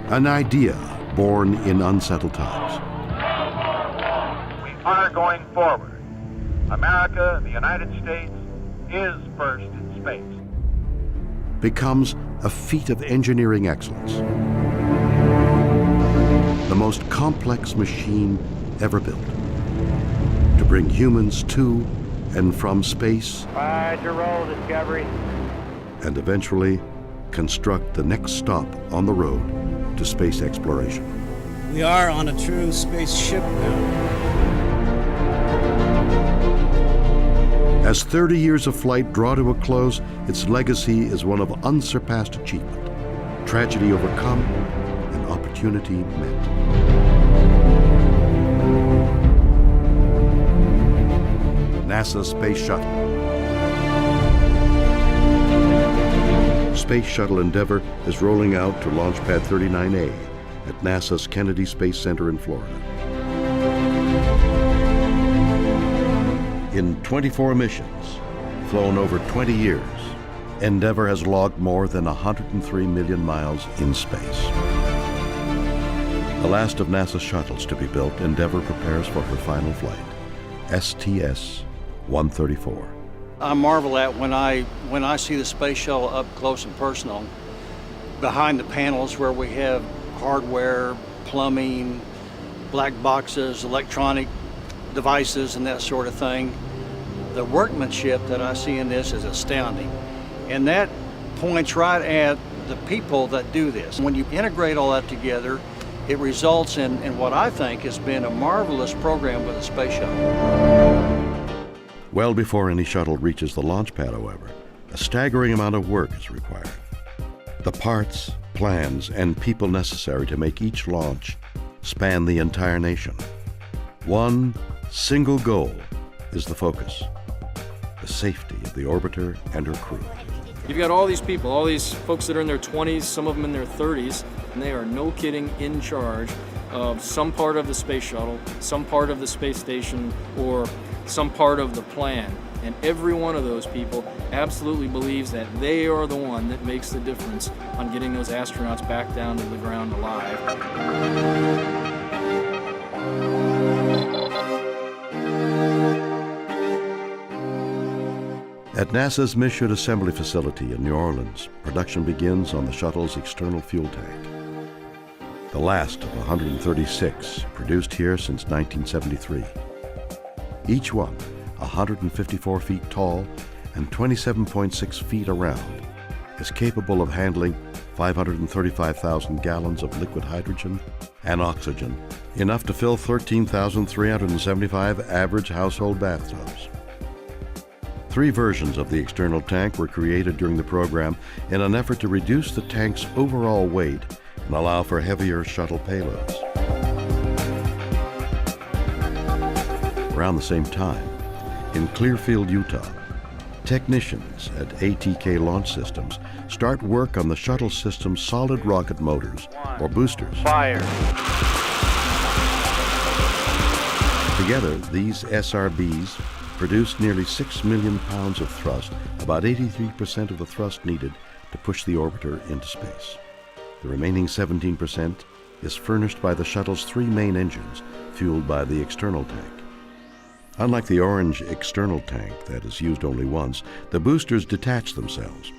An idea born in unsettled times. We are going forward. America, the United States, is first in space. Becomes a feat of engineering excellence. The most complex machine ever built to bring humans to and from space. Roger, roll, Discovery. And eventually construct the next stop on the road to space exploration. We are on a true spaceship now. As 30 years of flight draw to a close, its legacy is one of unsurpassed achievement, tragedy overcome, and opportunity met. NASA Space Shuttle. Space Shuttle Endeavour is rolling out to Launch Pad 39A at NASA's Kennedy Space Center in Florida. In 24 missions, flown over 20 years, Endeavour has logged more than 103 million miles in space. The last of NASA's shuttles to be built, Endeavour prepares for her final flight, STS-134. I marvel at when I see the space shuttle up close and personal, behind the panels where we have hardware, plumbing, black boxes, electronic devices, and that sort of thing. The workmanship that I see in this is astounding. And that points right at the people that do this. When you integrate all that together, it results in what I think has been a marvelous program with a space shuttle. Well before any shuttle reaches the launch pad, however, a staggering amount of work is required. The parts, plans, and people necessary to make each launch span the entire nation. One single goal is the focus: the safety of the orbiter and her crew. You've got all these people, all these folks that are in their 20s, some of them in their 30s, and they are, no kidding, in charge of some part of the space shuttle, some part of the space station, or some part of the plan. And every one of those people absolutely believes that they are the one that makes the difference on getting those astronauts back down to the ground alive. At NASA's Mission Assembly Facility in New Orleans, production begins on the shuttle's external fuel tank. The last of 136 produced here since 1973. Each one 154 feet tall and 27.6 feet around, is capable of handling 535,000 gallons of liquid hydrogen and oxygen, enough to fill 13,375 average household bathtubs. 3 versions of the external tank were created during the program in an effort to reduce the tank's overall weight and allow for heavier shuttle payloads. Around the same time, in Clearfield, Utah, technicians at ATK Launch Systems start work on the shuttle system's solid rocket motors, or boosters. Fire. Together, these SRBs produce nearly 6 million pounds of thrust, about 83% of the thrust needed to push the orbiter into space. The remaining 17% is furnished by the shuttle's 3 main engines, fueled by the external tank. Unlike the orange external tank that is used only once, the boosters detach themselves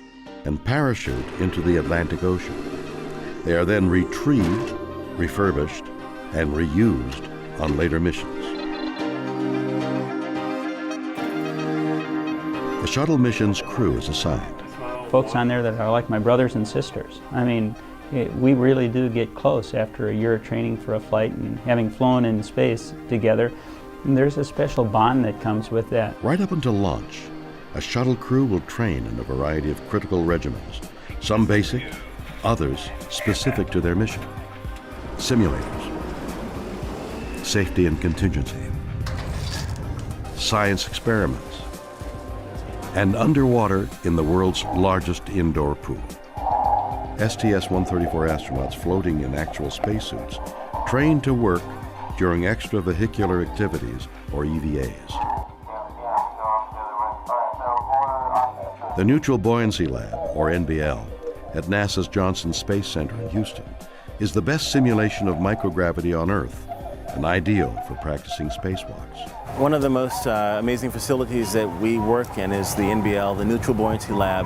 and parachute into the Atlantic Ocean. They are then retrieved, refurbished, and reused on later missions. The shuttle mission's crew is assigned. Folks on there that are like my brothers and sisters. I mean, we really do get close after a year of training for a flight and having flown in space together. And there's a special bond that comes with that. Right up until launch, a shuttle crew will train in a variety of critical regimens, some basic, others specific to their mission. Simulators, safety and contingency, science experiments, and underwater in the world's largest indoor pool. STS-134 astronauts floating in actual spacesuits trained to work during extravehicular activities, or EVAs. The Neutral Buoyancy Lab, or NBL, at NASA's Johnson Space Center in Houston is the best simulation of microgravity on Earth, and ideal for practicing spacewalks. One of the most amazing facilities that we work in is the NBL, the Neutral Buoyancy Lab,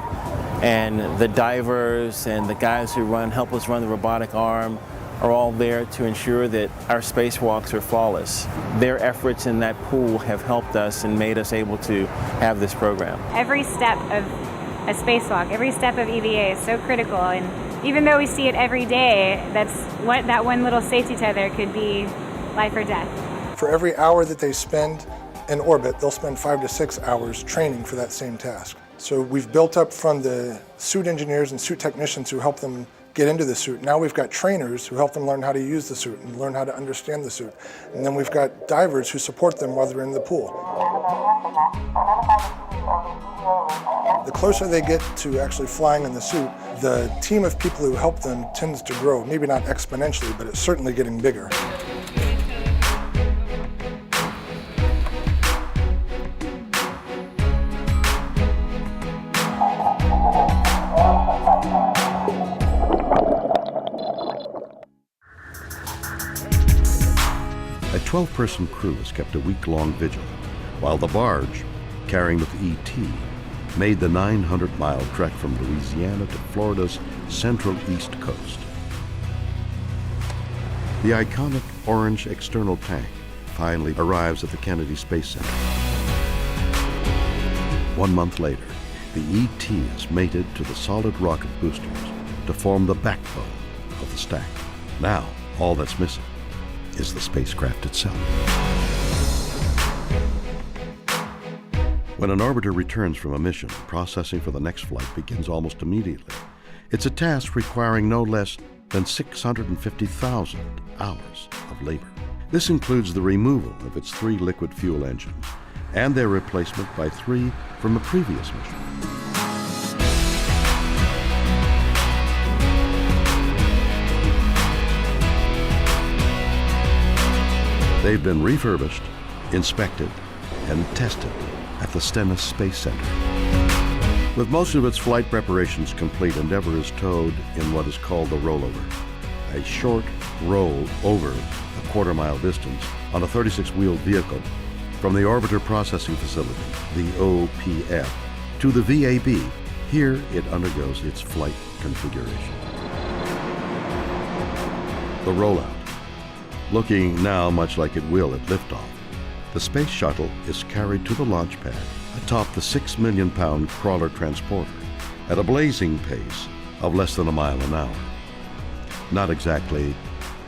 and the divers and the guys who help us run the robotic arm are all there to ensure that our spacewalks are flawless. Their efforts in that pool have helped us and made us able to have this program. Every step of a spacewalk, every step of EVA is so critical, and even though we see it every day, that one little safety tether could be life or death. For every hour that they spend in orbit, they'll spend 5 to 6 hours training for that same task. So we've built up from the suit engineers and suit technicians who help them get into the suit. Now we've got trainers who help them learn how to use the suit and learn how to understand the suit. And then we've got divers who support them while they're in the pool. The closer they get to actually flying in the suit, the team of people who help them tends to grow. Maybe not exponentially, but it's certainly getting bigger. A 12-person crew has kept a week-long vigil, while the barge, carrying the ET, made the 900-mile trek from Louisiana to Florida's central east coast. The iconic orange external tank finally arrives at the Kennedy Space Center. 1 month later, the ET is mated to the solid rocket boosters to form the backbone of the stack. Now, all that's missing is the spacecraft itself. When an orbiter returns from a mission, processing for the next flight begins almost immediately. It's a task requiring no less than 650,000 hours of labor. This includes the removal of its 3 liquid fuel engines and their replacement by 3 from a previous mission. They've been refurbished, inspected, and tested at the Stennis Space Center. With most of its flight preparations complete, Endeavour is towed in what is called the rollover, a short roll over a quarter-mile distance on a 36-wheeled vehicle from the Orbiter Processing Facility, the OPF, to the VAB. Here it undergoes its flight configuration. The rollout. Looking now much like it will at liftoff, the Space Shuttle is carried to the launch pad atop the 6 million-pound crawler transporter at a blazing pace of less than a mile an hour. Not exactly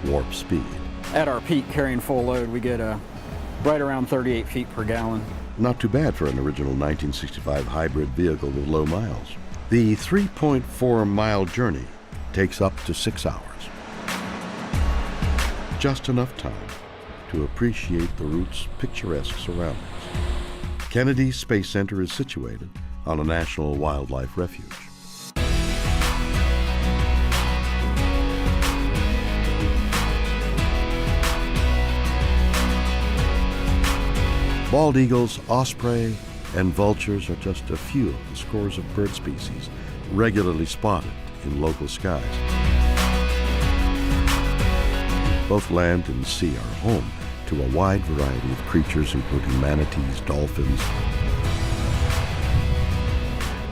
warp speed. At our peak carrying full load, we get right around 38 feet per gallon. Not too bad for an original 1965 hybrid vehicle with low miles. The 3.4-mile journey takes up to 6 hours. Just enough time to appreciate the route's picturesque surroundings. Kennedy Space Center is situated on a national wildlife refuge. Bald eagles, osprey, and vultures are just a few of the scores of bird species regularly spotted in local skies. Both land and sea are home to a wide variety of creatures, including manatees, dolphins,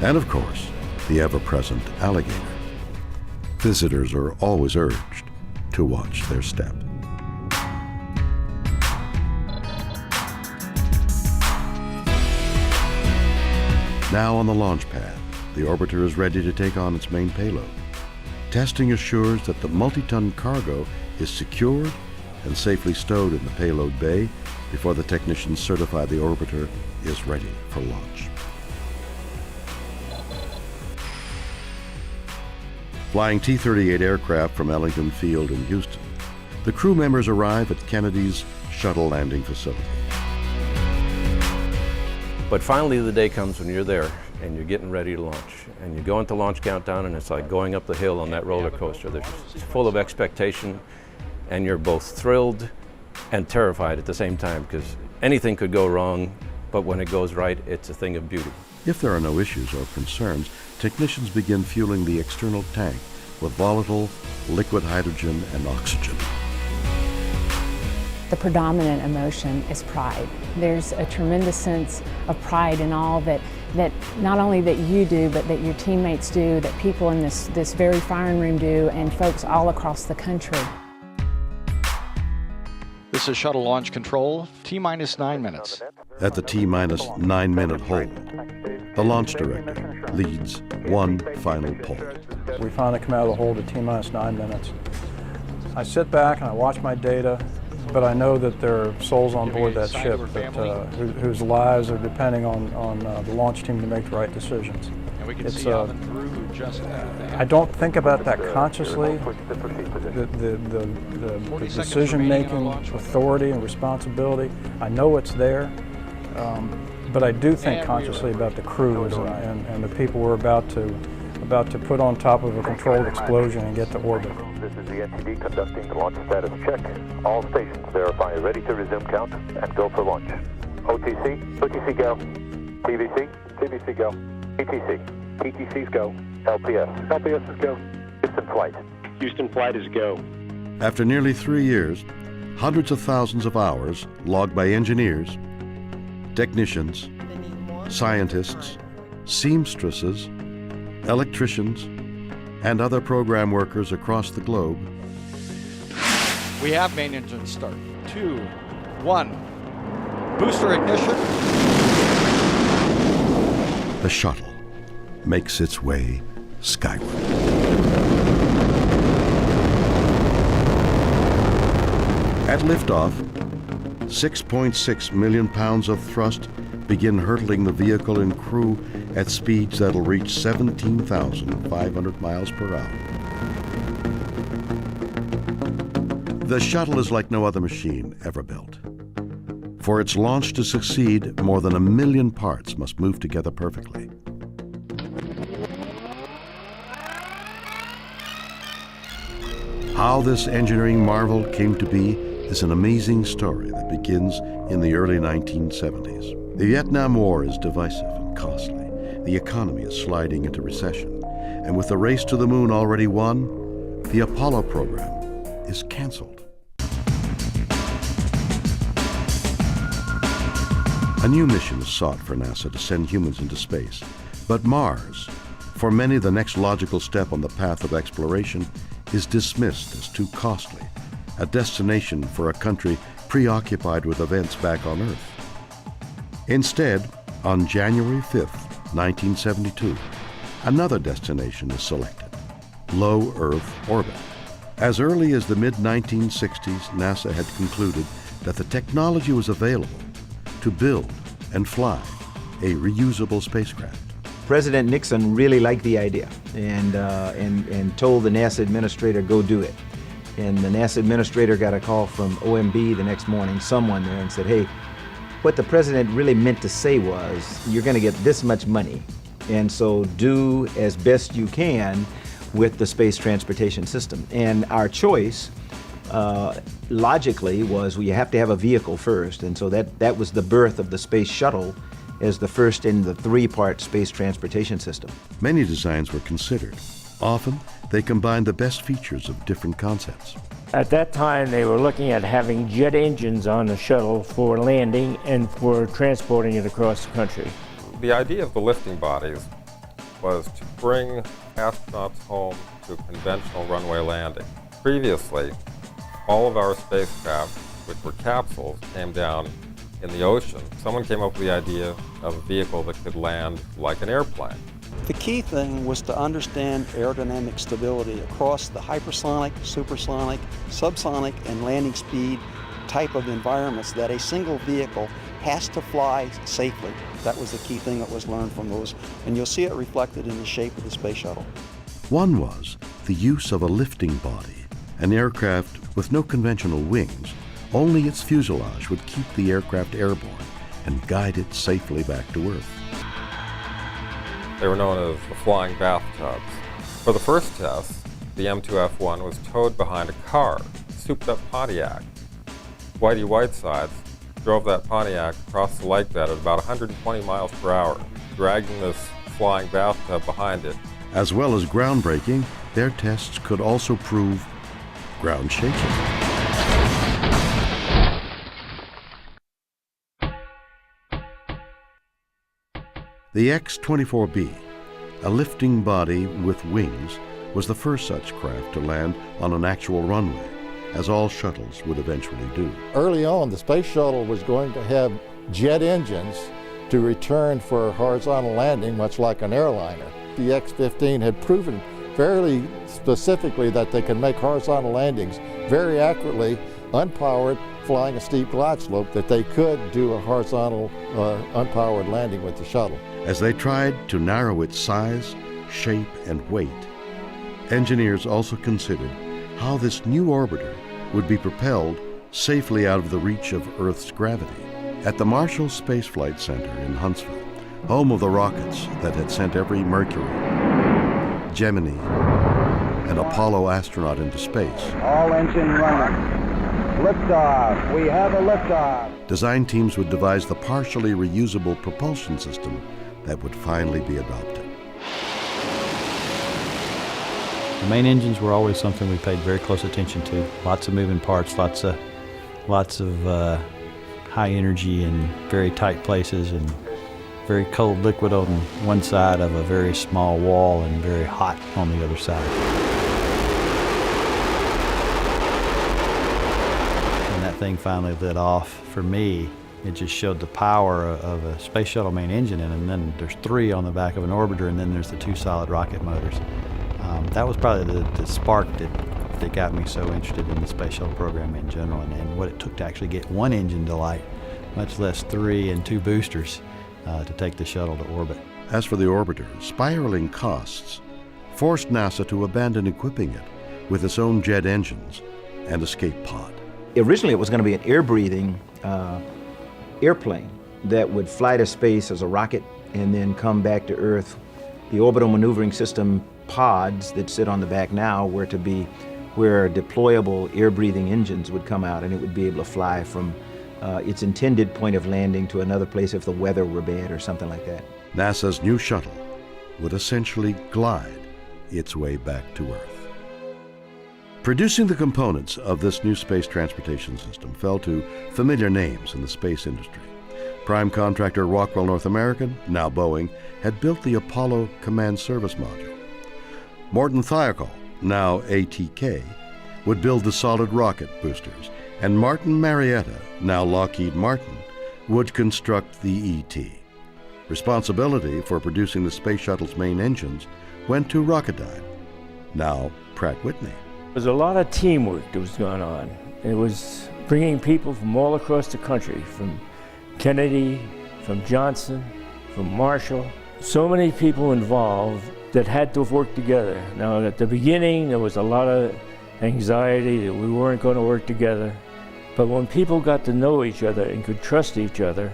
and of course, the ever-present alligator. Visitors are always urged to watch their step. Now on the launch pad, the orbiter is ready to take on its main payload. Testing assures that the multi-ton cargo is secured and safely stowed in the payload bay before the technicians certify the orbiter is ready for launch. Flying T-38 aircraft from Ellington Field in Houston, the crew members arrive at Kennedy's Shuttle landing facility. But finally the day comes when you're there and you're getting ready to launch. And you go into launch countdown and it's like going up the hill on that roller coaster. It's full of expectation and you're both thrilled and terrified at the same time because anything could go wrong, but when it goes right, it's a thing of beauty. If there are no issues or concerns, technicians begin fueling the external tank with volatile liquid hydrogen and oxygen. The predominant emotion is pride. There's a tremendous sense of pride in all that not only that you do, but that your teammates do, that people in this very firing room do, and folks all across the country. This is Shuttle Launch Control, T-minus 9 minutes. At the T-minus 9 minute hold, the launch director leads one final pull. We finally come out of the hold at T-minus 9 minutes. I sit back and I watch my data, but I know that there are souls on board that ship whose lives are depending on the launch team to make the right decisions. It's, I don't think about that consciously, the decision-making authority and responsibility. I know it's there, but I do think consciously about the crews and the people we're about to put on top of a controlled explosion and get to orbit. This is the NTD conducting the launch status check. All stations verify ready to resume count and go for launch. OTC, OTC go. TVC, TVC go. ETC, ETC's go. LPS, LPS is go. Houston flight. Houston flight is go. After nearly 3 years, hundreds of thousands of hours logged by engineers, technicians, scientists, seamstresses, electricians, and other program workers across the globe. We have main engine start. 2, 1. Booster ignition. The shuttle makes its way skyward. At liftoff, 6.6 million pounds of thrust begin hurtling the vehicle and crew at speeds that'll reach 17,500 miles per hour. The shuttle is like no other machine ever built. For its launch to succeed, more than 1 million parts must move together perfectly. How this engineering marvel came to be is an amazing story that begins in the early 1970s. The Vietnam War is divisive and costly. The economy is sliding into recession. And with the race to the moon already won, the Apollo program is canceled. A new mission is sought for NASA to send humans into space. But Mars, for many the next logical step on the path of exploration, is dismissed as too costly, a destination for a country preoccupied with events back on Earth. Instead, on January 5th, 1972, another destination is selected, low Earth orbit. As early as the mid-1960s, NASA had concluded that the technology was available to build and fly a reusable spacecraft. President Nixon really liked the idea and told the NASA administrator, go do it. And the NASA administrator got a call from OMB the next morning, someone there, and said, hey, what the president really meant to say was, you're going to get this much money, and so do as best you can with the space transportation system. And our choice, logically, was you have to have a vehicle first, and so that was the birth of the Space Shuttle as the first in the 3-part space transportation system. Many designs were considered. Often, they combined the best features of different concepts. At that time, they were looking at having jet engines on the shuttle for landing and for transporting it across the country. The idea of the lifting bodies was to bring astronauts home to a conventional runway landing. Previously, all of our spacecraft, which were capsules, came down in the ocean. Someone came up with the idea of a vehicle that could land like an airplane. The key thing was to understand aerodynamic stability across the hypersonic, supersonic, subsonic, and landing speed type of environments that a single vehicle has to fly safely. That was the key thing that was learned from those, and you'll see it reflected in the shape of the space shuttle. One was the use of a lifting body, an aircraft with no conventional wings. Only its fuselage would keep the aircraft airborne and guide it safely back to Earth. They were known as the flying bathtubs. For the first test, the M2F1 was towed behind a car, a souped-up Pontiac. Whitey Whitesides drove that Pontiac across the lake bed at about 120 miles per hour, dragging this flying bathtub behind it. As well as groundbreaking, their tests could also prove ground shaking. The X-24B, a lifting body with wings, was the first such craft to land on an actual runway, as all shuttles would eventually do. Early on, the space shuttle was going to have jet engines to return for a horizontal landing, much like an airliner. The X-15 had proven fairly specifically that they could make horizontal landings very accurately, unpowered, flying a steep glide slope, that they could do a horizontal, unpowered landing with the shuttle. As they tried to narrow its size, shape, and weight, engineers also considered how this new orbiter would be propelled safely out of the reach of Earth's gravity. At the Marshall Space Flight Center in Huntsville, home of the rockets that had sent every Mercury, Gemini, and Apollo astronaut into space, All engine running. Liftoff. We have a liftoff. design teams would devise the partially reusable propulsion system that would finally be adopted. The main engines were always something we paid very close attention to. Lots of moving parts, lots of high energy in very tight places, and very cold liquid on one side of a very small wall and very hot on the other side. When that thing finally lit off, for me, it just showed the power of a space shuttle main engine, and then there's 3 on the back of an orbiter, and then there's the 2 solid rocket motors. That was probably the spark that got me so interested in the space shuttle program in general, and what it took to actually get 1 engine to light, much less 3 and 2 boosters to take the shuttle to orbit. As for the orbiter, spiraling costs forced NASA to abandon equipping it with its own jet engines and escape pod. Originally, it was going to be an air-breathing airplane that would fly to space as a rocket and then come back to Earth. The orbital maneuvering system pods that sit on the back now were to be where deployable air-breathing engines would come out, and it would be able to fly from its intended point of landing to another place if the weather were bad or something like that. NASA's new shuttle would essentially glide its way back to Earth. Producing the components of this new space transportation system fell to familiar names in the space industry. Prime contractor Rockwell North American, now Boeing, had built the Apollo Command Service Module. Morton Thiokol, now ATK, would build the solid rocket boosters, and Martin Marietta, now Lockheed Martin, would construct the ET. Responsibility for producing the space shuttle's main engines went to Rocketdyne, now Pratt Whitney. There was a lot of teamwork that was going on. It was bringing people from all across the country, from Kennedy, from Johnson, from Marshall. So many people involved that had to work together. Now, at the beginning, there was a lot of anxiety that we weren't going to work together. But when people got to know each other and could trust each other,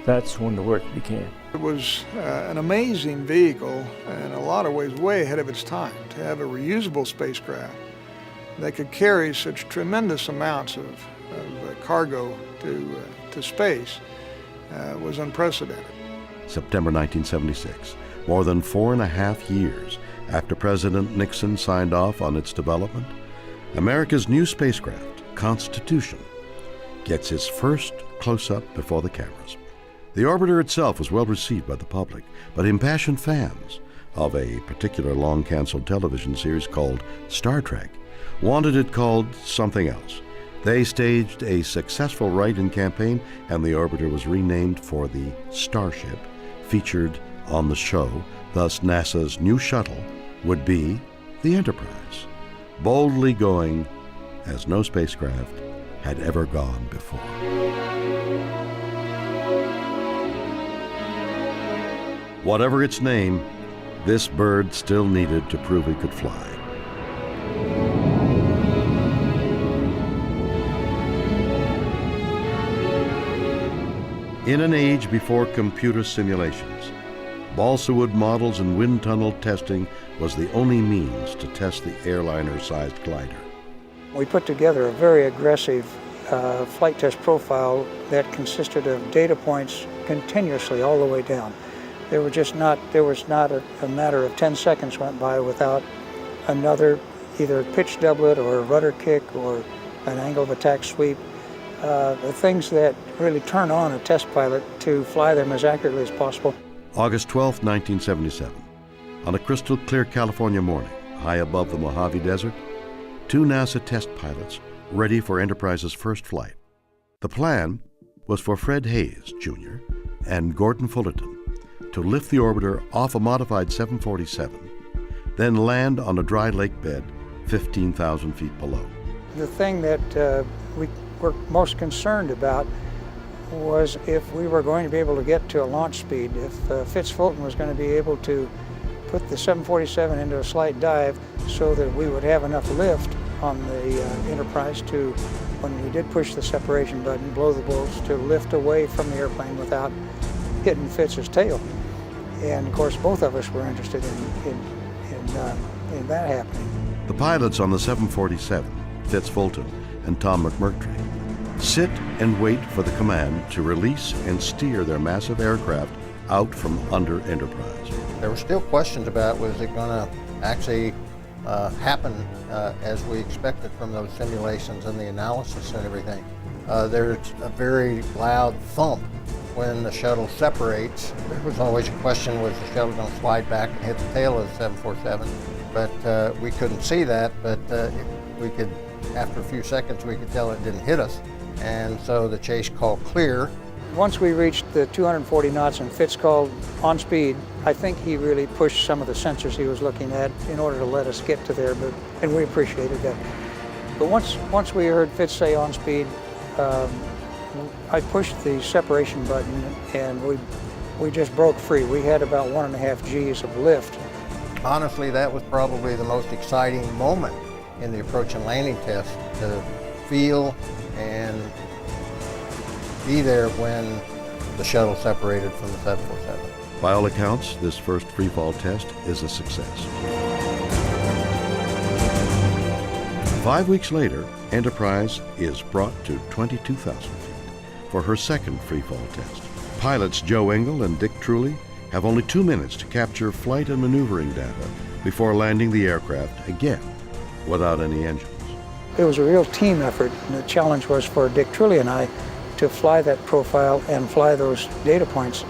that's when the work began. It was an amazing vehicle, and in a lot of ways way ahead of its time. To have a reusable spacecraft that could carry such tremendous amounts of cargo to space was unprecedented. September 1976, more than 4.5 years after President Nixon signed off on its development, America's new spacecraft, Constitution, gets its first close-up before the cameras. The orbiter itself was well received by the public, but impassioned fans of a particular long-canceled television series called Star Trek wanted it called something else. They staged a successful write-in campaign, and the orbiter was renamed for the Starship featured on the show. Thus, NASA's new shuttle would be the Enterprise, boldly going as no spacecraft had ever gone before. Whatever its name, this bird still needed to prove it could fly. In an age before computer simulations, balsa wood models and wind tunnel testing was the only means to test the airliner-sized glider. We put together a very aggressive flight test profile that consisted of data points continuously all the way down. There was not a matter of 10 seconds went by without another either pitch doublet or a rudder kick or an angle of attack sweep. The things that really turn on a test pilot to fly them as accurately as possible. August 12, 1977. On a crystal clear California morning, high above the Mojave Desert, 2 NASA test pilots ready for Enterprise's first flight. The plan was for Fred Hayes, Jr. and Gordon Fullerton to lift the orbiter off a modified 747, then land on a dry lake bed 15,000 feet below. The thing that we were most concerned about was if we were going to be able to get to a launch speed, if Fitz Fulton was going to be able to put the 747 into a slight dive so that we would have enough lift on the Enterprise to, when we did push the separation button, blow the bolts, to lift away from the airplane without hitting Fitz's tail. And of course, both of us were interested in that happening. The pilots on the 747, Fitz Fulton and Tom McMurtry, sit and wait for the command to release and steer their massive aircraft out from under Enterprise. There were still questions about was it going to actually happen as we expected from those simulations and the analysis and everything. There's a very loud thump when the shuttle separates. There was always a question, was the shuttle going to slide back and hit the tail of the 747? But we couldn't see that, but we could, after a few seconds, we could tell it didn't hit us. And so the chase called clear. Once we reached the 240 knots and Fitz called on speed, I think he really pushed some of the sensors he was looking at in order to let us get to there, and we appreciated that. But once we heard Fitz say on speed, I pushed the separation button and we just broke free. We had about 1.5 G's of lift. Honestly, that was probably the most exciting moment in the approach and landing test, to feel and be there when the shuttle separated from the 747. By all accounts, this first freefall test is a success. 5 weeks later, Enterprise is brought to 22,000 feet for her second freefall test. Pilots Joe Engel and Dick Truly have only 2 minutes to capture flight and maneuvering data before landing the aircraft again without any engines. It was a real team effort, and the challenge was for Dick Truly and I to fly that profile and fly those data points,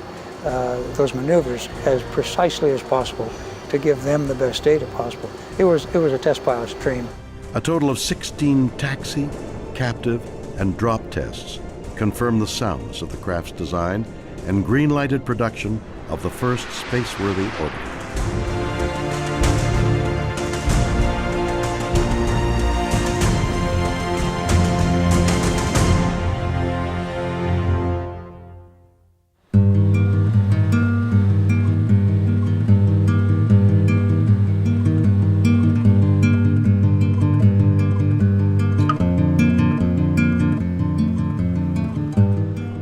those maneuvers, as precisely as possible to give them the best data possible. It was a test pilot's dream. A total of 16 taxi, captive, and drop tests confirm the soundness of the craft's design and green-lighted production of the first space-worthy orbiter.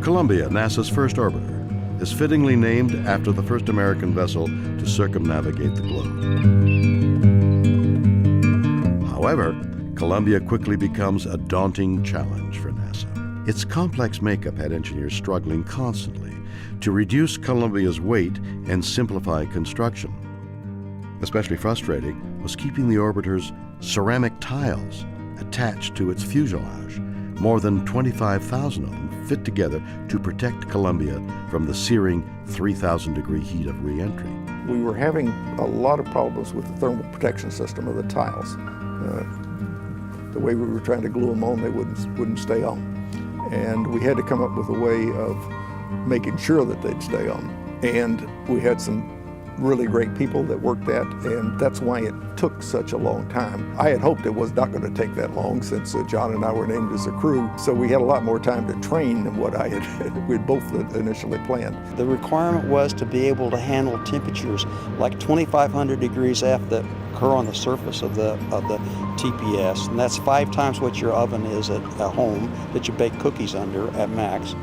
Columbia, NASA's first orbiter, is fittingly named after the first American vessel to circumnavigate the globe. However, Columbia quickly becomes a daunting challenge for NASA. Its complex makeup had engineers struggling constantly to reduce Columbia's weight and simplify construction. Especially frustrating was keeping the orbiter's ceramic tiles attached to its fuselage. More than 25,000 of them fit together to protect Columbia from the searing 3,000-degree heat of re-entry. We were having a lot of problems with the thermal protection system of the tiles. The way we were trying to glue them on, they wouldn't stay on. And we had to come up with a way of making sure that they'd stay on. And we had some really great people that worked that, and that's why it took such a long time. I had hoped it was not going to take that long, since John and I were named as a crew, so we had a lot more time to train than what we'd both initially planned. The requirement was to be able to handle temperatures like 2,500 degrees F that occur on the surface of the TPS, and that's 5 times what your oven is at home that you bake cookies under at max.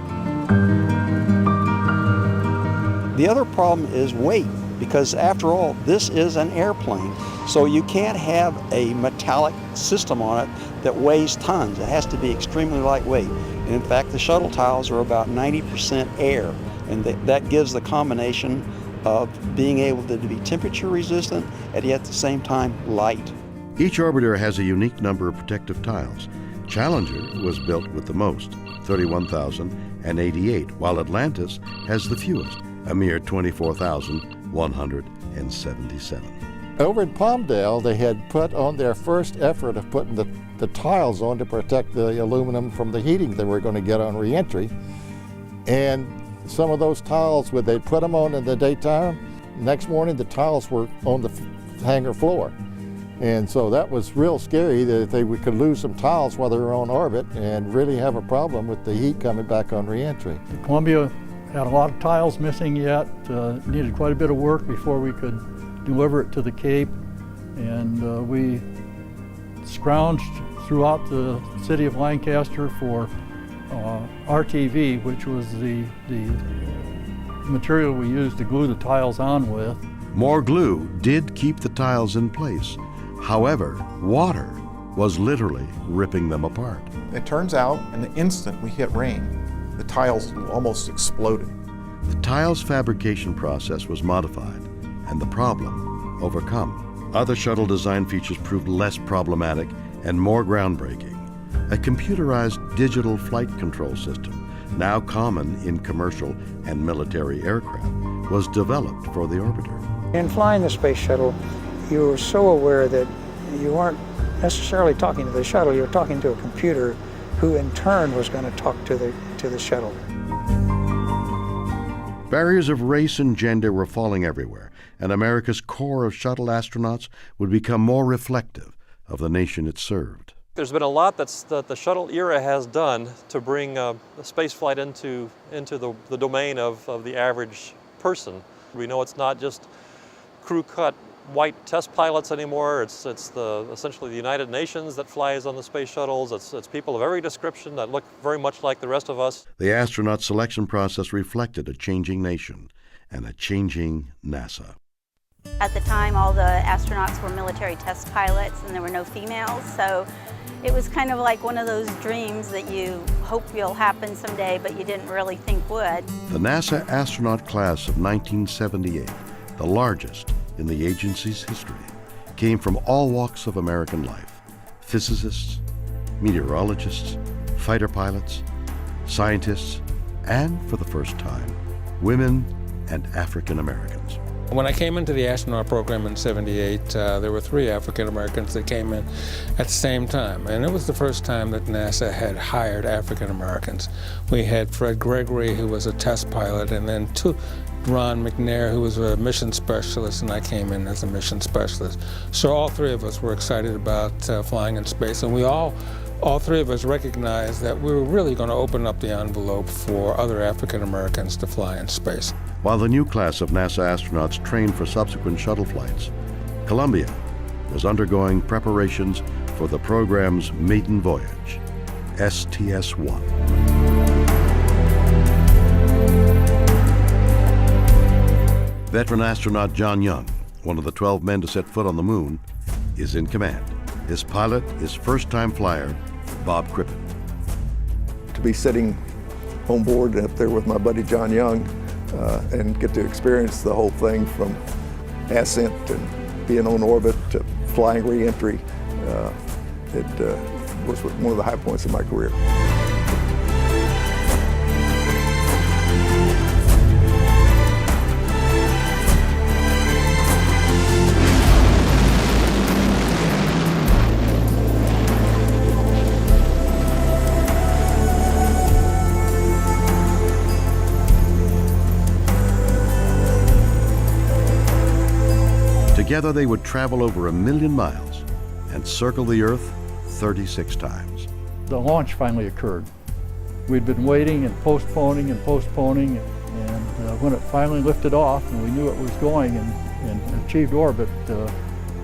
The other problem is weight, because after all, this is an airplane. So you can't have a metallic system on it that weighs tons. It has to be extremely lightweight. And in fact, the shuttle tiles are about 90% air, and that gives the combination of being able to be temperature resistant and yet at the same time light. Each orbiter has a unique number of protective tiles. Challenger was built with the most, 31,088, while Atlantis has the fewest, a mere 24,177. Over in Palmdale, they had put on their first effort of putting the tiles on to protect the aluminum from the heating they were going to get on reentry. And some of those tiles, when they put them on in the daytime, next morning the tiles were on the hangar floor. And so that was real scary that they could lose some tiles while they were on orbit and really have a problem with the heat coming back on reentry. Columbia had a lot of tiles missing yet, needed quite a bit of work before we could deliver it to the Cape, and we scrounged throughout the city of Lancaster for RTV, which was the material we used to glue the tiles on with. More glue did keep the tiles in place. However, water was literally ripping them apart. It turns out, in the instant we hit rain, the tiles almost exploded. The tiles fabrication process was modified and the problem overcome. Other shuttle design features proved less problematic and more groundbreaking. A computerized digital flight control system, now common in commercial and military aircraft, was developed for the orbiter. In flying the space shuttle, you were so aware that you weren't necessarily talking to the shuttle, you were talking to a computer who in turn was going to talk to the shuttle. Barriers of race and gender were falling everywhere, and America's corps of shuttle astronauts would become more reflective of the nation it served. There's been a lot that the shuttle era has done to bring space flight into the domain of the average person. We know it's not just crew-cut white test pilots anymore. It's essentially the United Nations that flies on the space shuttles. It's people of every description that look very much like the rest of us. The astronaut selection process reflected a changing nation and a changing NASA. At the time, all the astronauts were military test pilots and there were no females, so it was kind of like one of those dreams that you hope will happen someday, but you didn't really think would. The NASA astronaut class of 1978, the largest in the agency's history, came from all walks of American life: physicists, meteorologists, fighter pilots, scientists, and for the first time, women and African Americans. When I came into the astronaut program in '78, there were 3 African Americans that came in at the same time, and it was the first time that NASA had hired African Americans. We had Fred Gregory, who was a test pilot, and then Ron McNair, who was a mission specialist, and I came in as a mission specialist. So all 3 of us were excited about flying in space, and we all 3 of us recognized that we were really going to open up the envelope for other African Americans to fly in space. While the new class of NASA astronauts trained for subsequent shuttle flights, Columbia was undergoing preparations for the program's maiden voyage, STS-1. Veteran astronaut John Young, one of the 12 men to set foot on the moon, is in command. His pilot is first-time flyer Bob Crippen. To be sitting on board up there with my buddy John Young and get to experience the whole thing from ascent and being on orbit to flying re-entry, it was one of the high points of my career. Together they would travel over 1 million miles and circle the Earth 36 times. The launch finally occurred. We'd been waiting and postponing, and when it finally lifted off and we knew it was going and achieved orbit,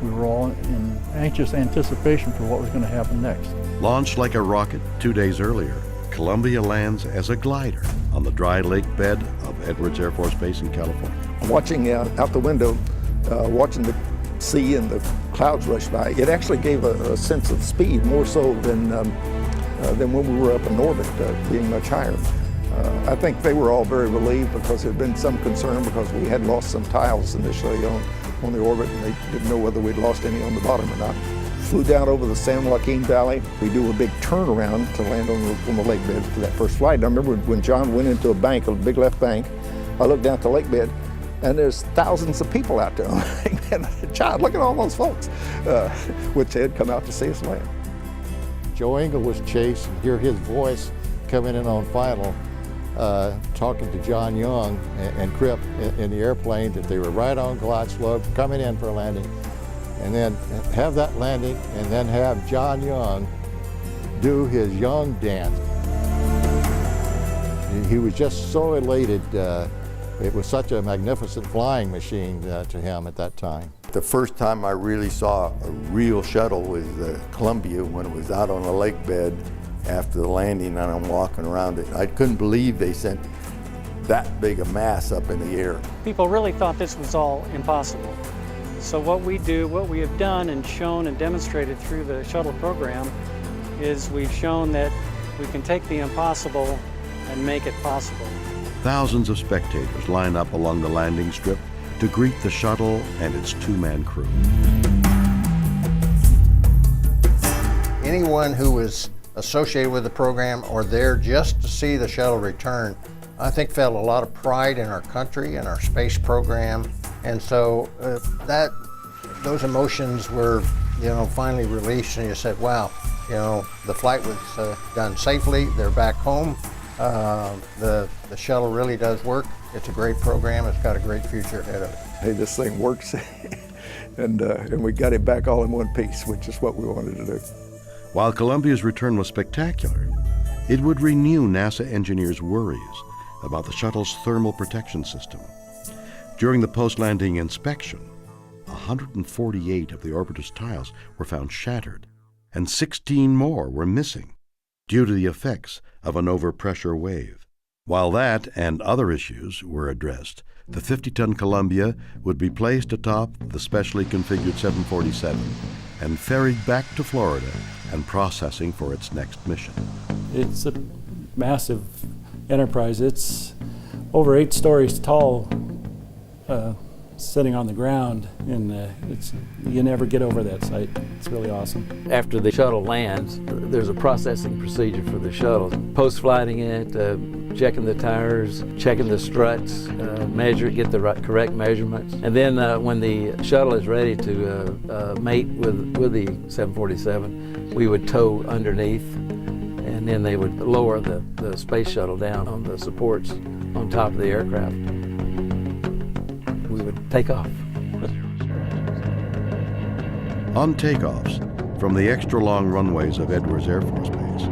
we were all in anxious anticipation for what was going to happen next. Launched like a rocket 2 days earlier, Columbia lands as a glider on the dry lake bed of Edwards Air Force Base in California. Watching out the window, watching the sea and the clouds rush by, it actually gave a sense of speed, more so than when we were up in orbit, being much higher. I think they were all very relieved because there had been some concern because we had lost some tiles initially on the orbit, and they didn't know whether we'd lost any on the bottom or not. Flew down over the San Joaquin Valley. We do a big turnaround to land on the lake bed for that first flight. And I remember when John went into a bank, a big left bank, I looked down at the lake bed, and there's thousands of people out there. And John, look at all those folks, which had come out to see us land. Joe Engel was chased, and hear his voice coming in on final, talking to John Young and Cripp in the airplane that they were right on glide slope, coming in for a landing, and then have that landing, and then have John Young do his Young dance. He was just so elated. It was such a magnificent flying machine to him at that time. The first time I really saw a real shuttle was Columbia, when it was out on the lake bed after the landing, and I'm walking around it. I couldn't believe they sent that big a mass up in the air. People really thought this was all impossible. So what we have done and shown and demonstrated through the shuttle program is we've shown that we can take the impossible and make it possible. Thousands of spectators line up along the landing strip to greet the shuttle and its two-man crew. Anyone who was associated with the program or there just to see the shuttle return, I think felt a lot of pride in our country and our space program. And so those emotions were, finally released, and you said, wow, the flight was done safely. They're back home. The shuttle really does work. It's a great program. It's got a great future ahead of it. Hey, this thing works, and we got it back all in one piece, which is what we wanted to do. While Columbia's return was spectacular, it would renew NASA engineers' worries about the shuttle's thermal protection system. During the post-landing inspection, 148 of the orbiter's tiles were found shattered, and 16 more were missing due to the effects of an overpressure wave. While that and other issues were addressed, the 50-ton Columbia would be placed atop the specially configured 747 and ferried back to Florida and processing for its next mission. It's a massive enterprise. It's over 8 stories tall, sitting on the ground, and you never get over that site. It's really awesome. After the shuttle lands, there's a processing procedure for the shuttle. Post-flighting it, checking the tires, checking the struts, get the correct measurements. And then when the shuttle is ready to mate with the 747, we would tow underneath, and then they would lower the space shuttle down on the supports on top of the aircraft. We would take off. On takeoffs from the extra-long runways of Edwards Air Force Base,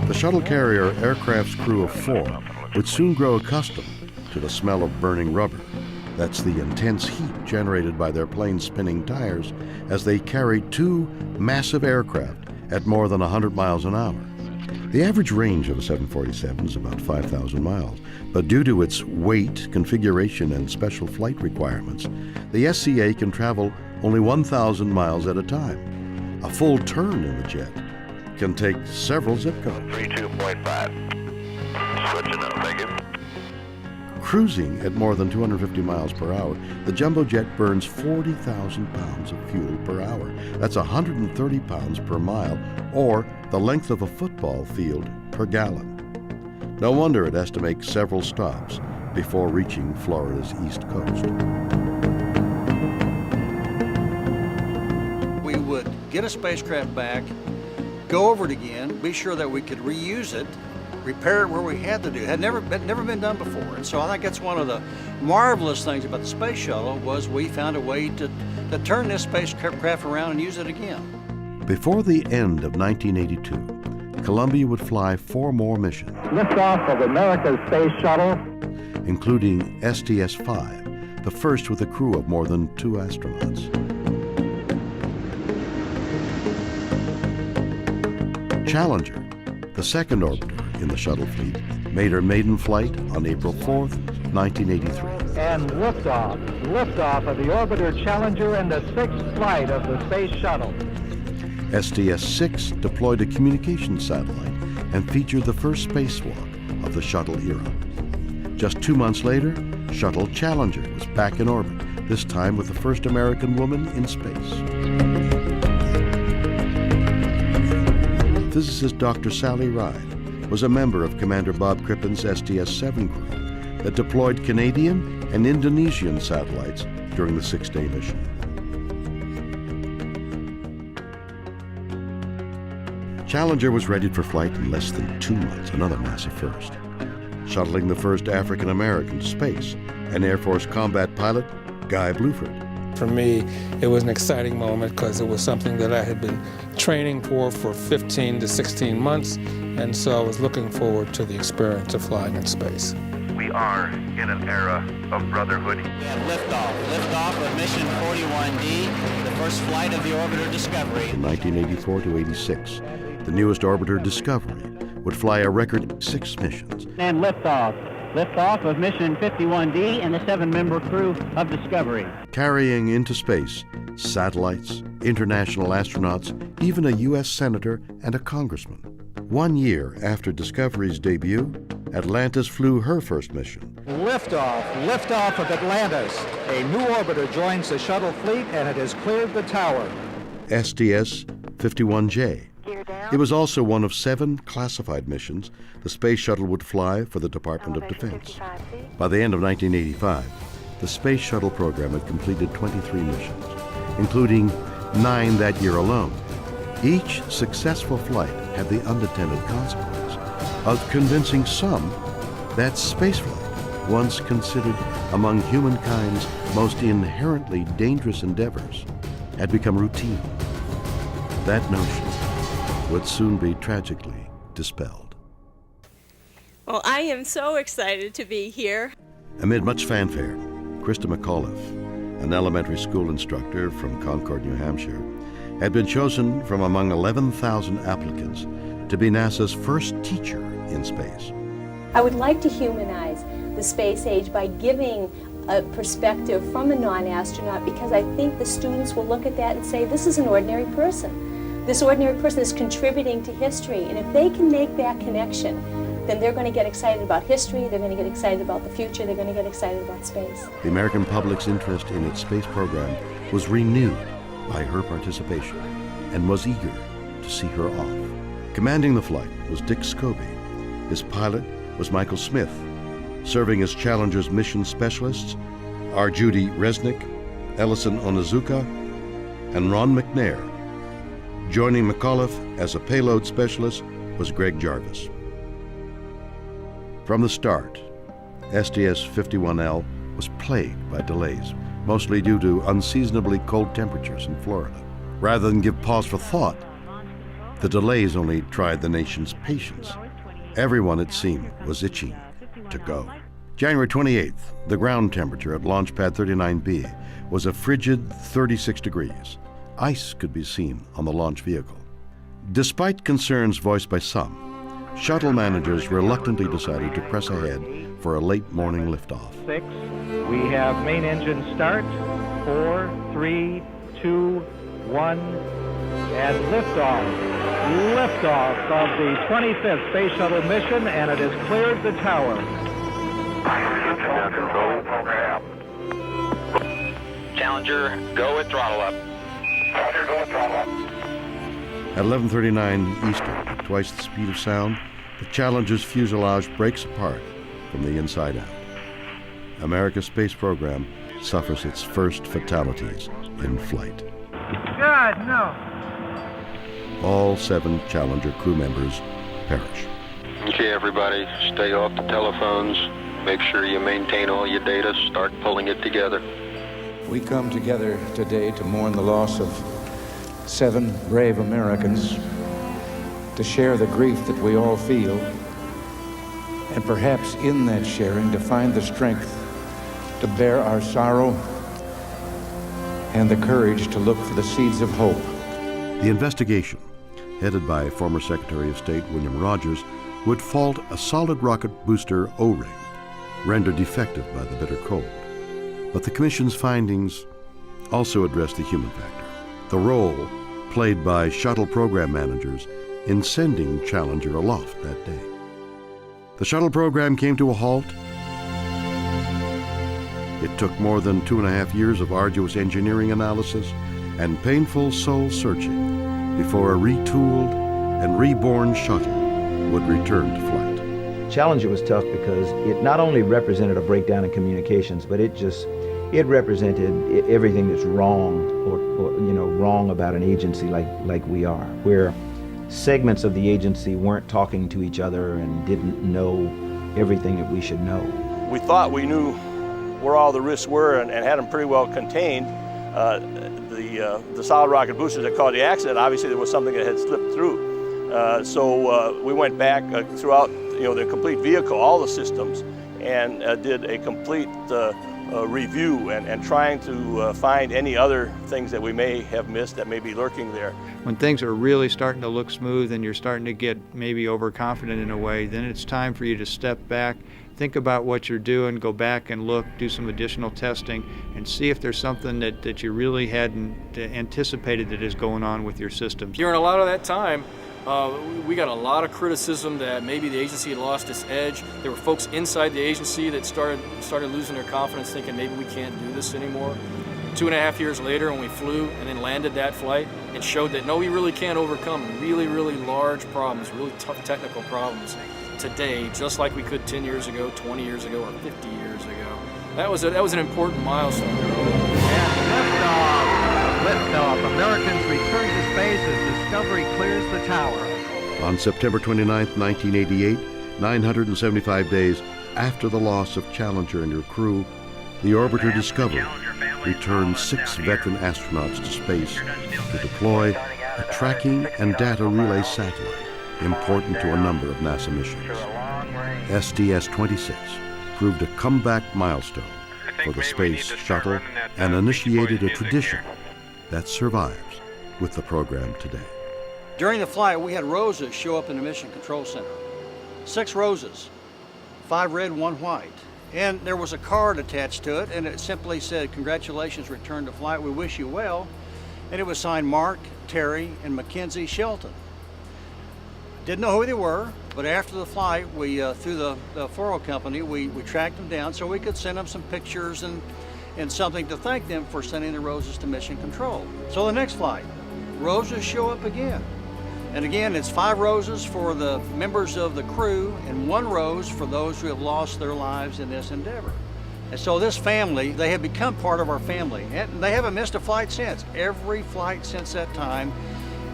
the shuttle carrier aircraft's crew of 4 would soon grow accustomed to the smell of burning rubber. That's the intense heat generated by their plane's spinning tires as they carried 2 massive aircraft at more than 100 miles an hour. The average range of a 747 is about 5,000 miles, but due to its weight, configuration, and special flight requirements, the SCA can travel only 1,000 miles at a time. A full turn in the jet can take several zip codes. 32.5. Switching up, thank you. Cruising at more than 250 miles per hour, the jumbo jet burns 40,000 pounds of fuel per hour. That's 130 pounds per mile, or the length of a football field per gallon. No wonder it has to make several stops before reaching Florida's east coast. We would get a spacecraft back, go over it again, be sure that we could reuse it, repair it where we had to do. It had never been done before. And so I think that's one of the marvelous things about the space shuttle was we found a way to turn this spacecraft around and use it again. Before the end of 1982, Columbia would fly 4 more missions. Liftoff of America's space shuttle, including STS-5, the first with a crew of more than 2 astronauts. Challenger, the second orbiter in the shuttle fleet, made her maiden flight on April 4th, 1983. and liftoff of the orbiter Challenger and the 6th flight of the space shuttle. STS-6 deployed a communications satellite and featured the first spacewalk of the Shuttle era. Just 2 months later, Shuttle Challenger was back in orbit, this time with the first American woman in space. Physicist Dr. Sally Ride was a member of Commander Bob Crippen's STS-7 crew that deployed Canadian and Indonesian satellites during the 6-day mission. Challenger was ready for flight in less than 2 months, another massive first. Shuttling the first African American to space, and Air Force combat pilot Guy Bluford. For me, it was an exciting moment because it was something that I had been training for 15 to 16 months, and so I was looking forward to the experience of flying in space. We are in an era of brotherhood. We have liftoff of mission 41D, the first flight of the orbiter Discovery. From 1984 to 86, the newest orbiter Discovery would fly a record 6 missions. And liftoff of mission 51D and the 7-member crew of Discovery. Carrying into space satellites, international astronauts, even a U.S. senator and a congressman. 1 year after Discovery's debut, Atlantis flew her first mission. Liftoff of Atlantis. A new orbiter joins the shuttle fleet and it has cleared the tower. STS-51J. It was also one of 7 classified missions the Space Shuttle would fly for the Department of Defense. By the end of 1985, the Space Shuttle program had completed 23 missions, including 9 that year alone. Each successful flight had the unintended consequence of convincing some that spaceflight, once considered among humankind's most inherently dangerous endeavors, had become routine. That notion would soon be tragically dispelled. Well, I am so excited to be here. Amid much fanfare, Krista McAuliffe, an elementary school instructor from Concord, New Hampshire, had been chosen from among 11,000 applicants to be NASA's first teacher in space. I would like to humanize the space age by giving a perspective from a non-astronaut, because I think the students will look at that and say, this is an ordinary person. This ordinary person is contributing to history, and if they can make that connection, then they're going to get excited about history, they're going to get excited about the future, they're going to get excited about space. The American public's interest in its space program was renewed by her participation and was eager to see her off. Commanding the flight was Dick Scobie. His pilot was Michael Smith. Serving as Challenger's mission specialists are Judy Resnick, Ellison Onizuka, and Ron McNair. Joining McAuliffe as a payload specialist was Greg Jarvis. From the start, STS-51L was plagued by delays, mostly due to unseasonably cold temperatures in Florida. Rather than give pause for thought, the delays only tried the nation's patience. Everyone, it seemed, was itching to go. January 28th, the ground temperature at Launch Pad 39B was a frigid 36 degrees. Ice could be seen on the launch vehicle. Despite concerns voiced by some, shuttle managers reluctantly decided to press ahead for a late morning liftoff. 6. We have main engine start. 4, 3, 2, 1, and liftoff. Liftoff of the 25th Space Shuttle mission, and it has cleared the tower. Challenger, go at throttle up. Challenger, go at throttle up. At 11:39 Eastern, at twice the speed of sound, the Challenger's fuselage breaks apart from the inside out. America's space program suffers its first fatalities in flight. God, no. All 7 Challenger crew members perish. Okay, everybody, stay off the telephones. Make sure you maintain all your data. Start pulling it together. We come together today to mourn the loss of 7 brave Americans, to share the grief that we all feel, and perhaps in that sharing to find the strength to bear our sorrow and the courage to look for the seeds of hope. The investigation, headed by former Secretary of State William Rogers, would fault a solid rocket booster O-ring, rendered defective by the bitter cold. But the Commission's findings also addressed the human factor, the role played by shuttle program managers in sending Challenger aloft that day. The shuttle program came to a halt. It took more than 2.5 years of arduous engineering analysis and painful soul-searching before a retooled and reborn shuttle would return to flight. Challenger was tough because it not only represented a breakdown in communications, but it represented everything that's wrong or wrong about an agency like we are, where segments of the agency weren't talking to each other and didn't know everything that we should know. We thought we knew where all the risks were and had them pretty well contained. The solid rocket boosters that caused the accident, obviously there was something that had slipped through. So we went back throughout the complete vehicle, all the systems, and did a complete review and trying to find any other things that we may have missed that may be lurking there. When things are really starting to look smooth and you're starting to get maybe overconfident in a way, then it's time for you to step back, think about what you're doing, go back and look, do some additional testing, and see if there's something that you really hadn't anticipated that is going on with your system. During a lot of that time, we got a lot of criticism that maybe the agency had lost its edge. There were folks inside the agency that started losing their confidence, thinking maybe we can't do this anymore. 2.5 years later, when we flew and then landed that flight, it showed that no, we really can overcome really, really large problems, really tough technical problems today, just like we could 10 years ago, 20 years ago, or 50 years ago. That was an important milestone. Liftoff. Americans return to space as Discovery clears the tower. On September 29, 1988, 975 days after the loss of Challenger and her crew, the orbiter Discovery returned 6 veteran astronauts to space to deploy a tracking and data relay satellite important to a number of NASA missions. STS-26 proved a comeback milestone for the space shuttle and initiated a tradition that survives with the program today. During the flight, we had roses show up in the Mission Control Center. 6 roses, 5 red, 1 white. And there was a card attached to it, and it simply said, "Congratulations, return to flight, we wish you well." And it was signed Mark, Terry, and Mackenzie Shelton. Didn't know who they were, but after the flight, we through the Foro company, we tracked them down so we could send them some pictures and something to thank them for sending the roses to Mission Control. So the next flight, roses show up again. And again, it's 5 roses for the members of the crew and 1 rose for those who have lost their lives in this endeavor. And so this family, they have become part of our family, and they haven't missed a flight since. Every flight since that time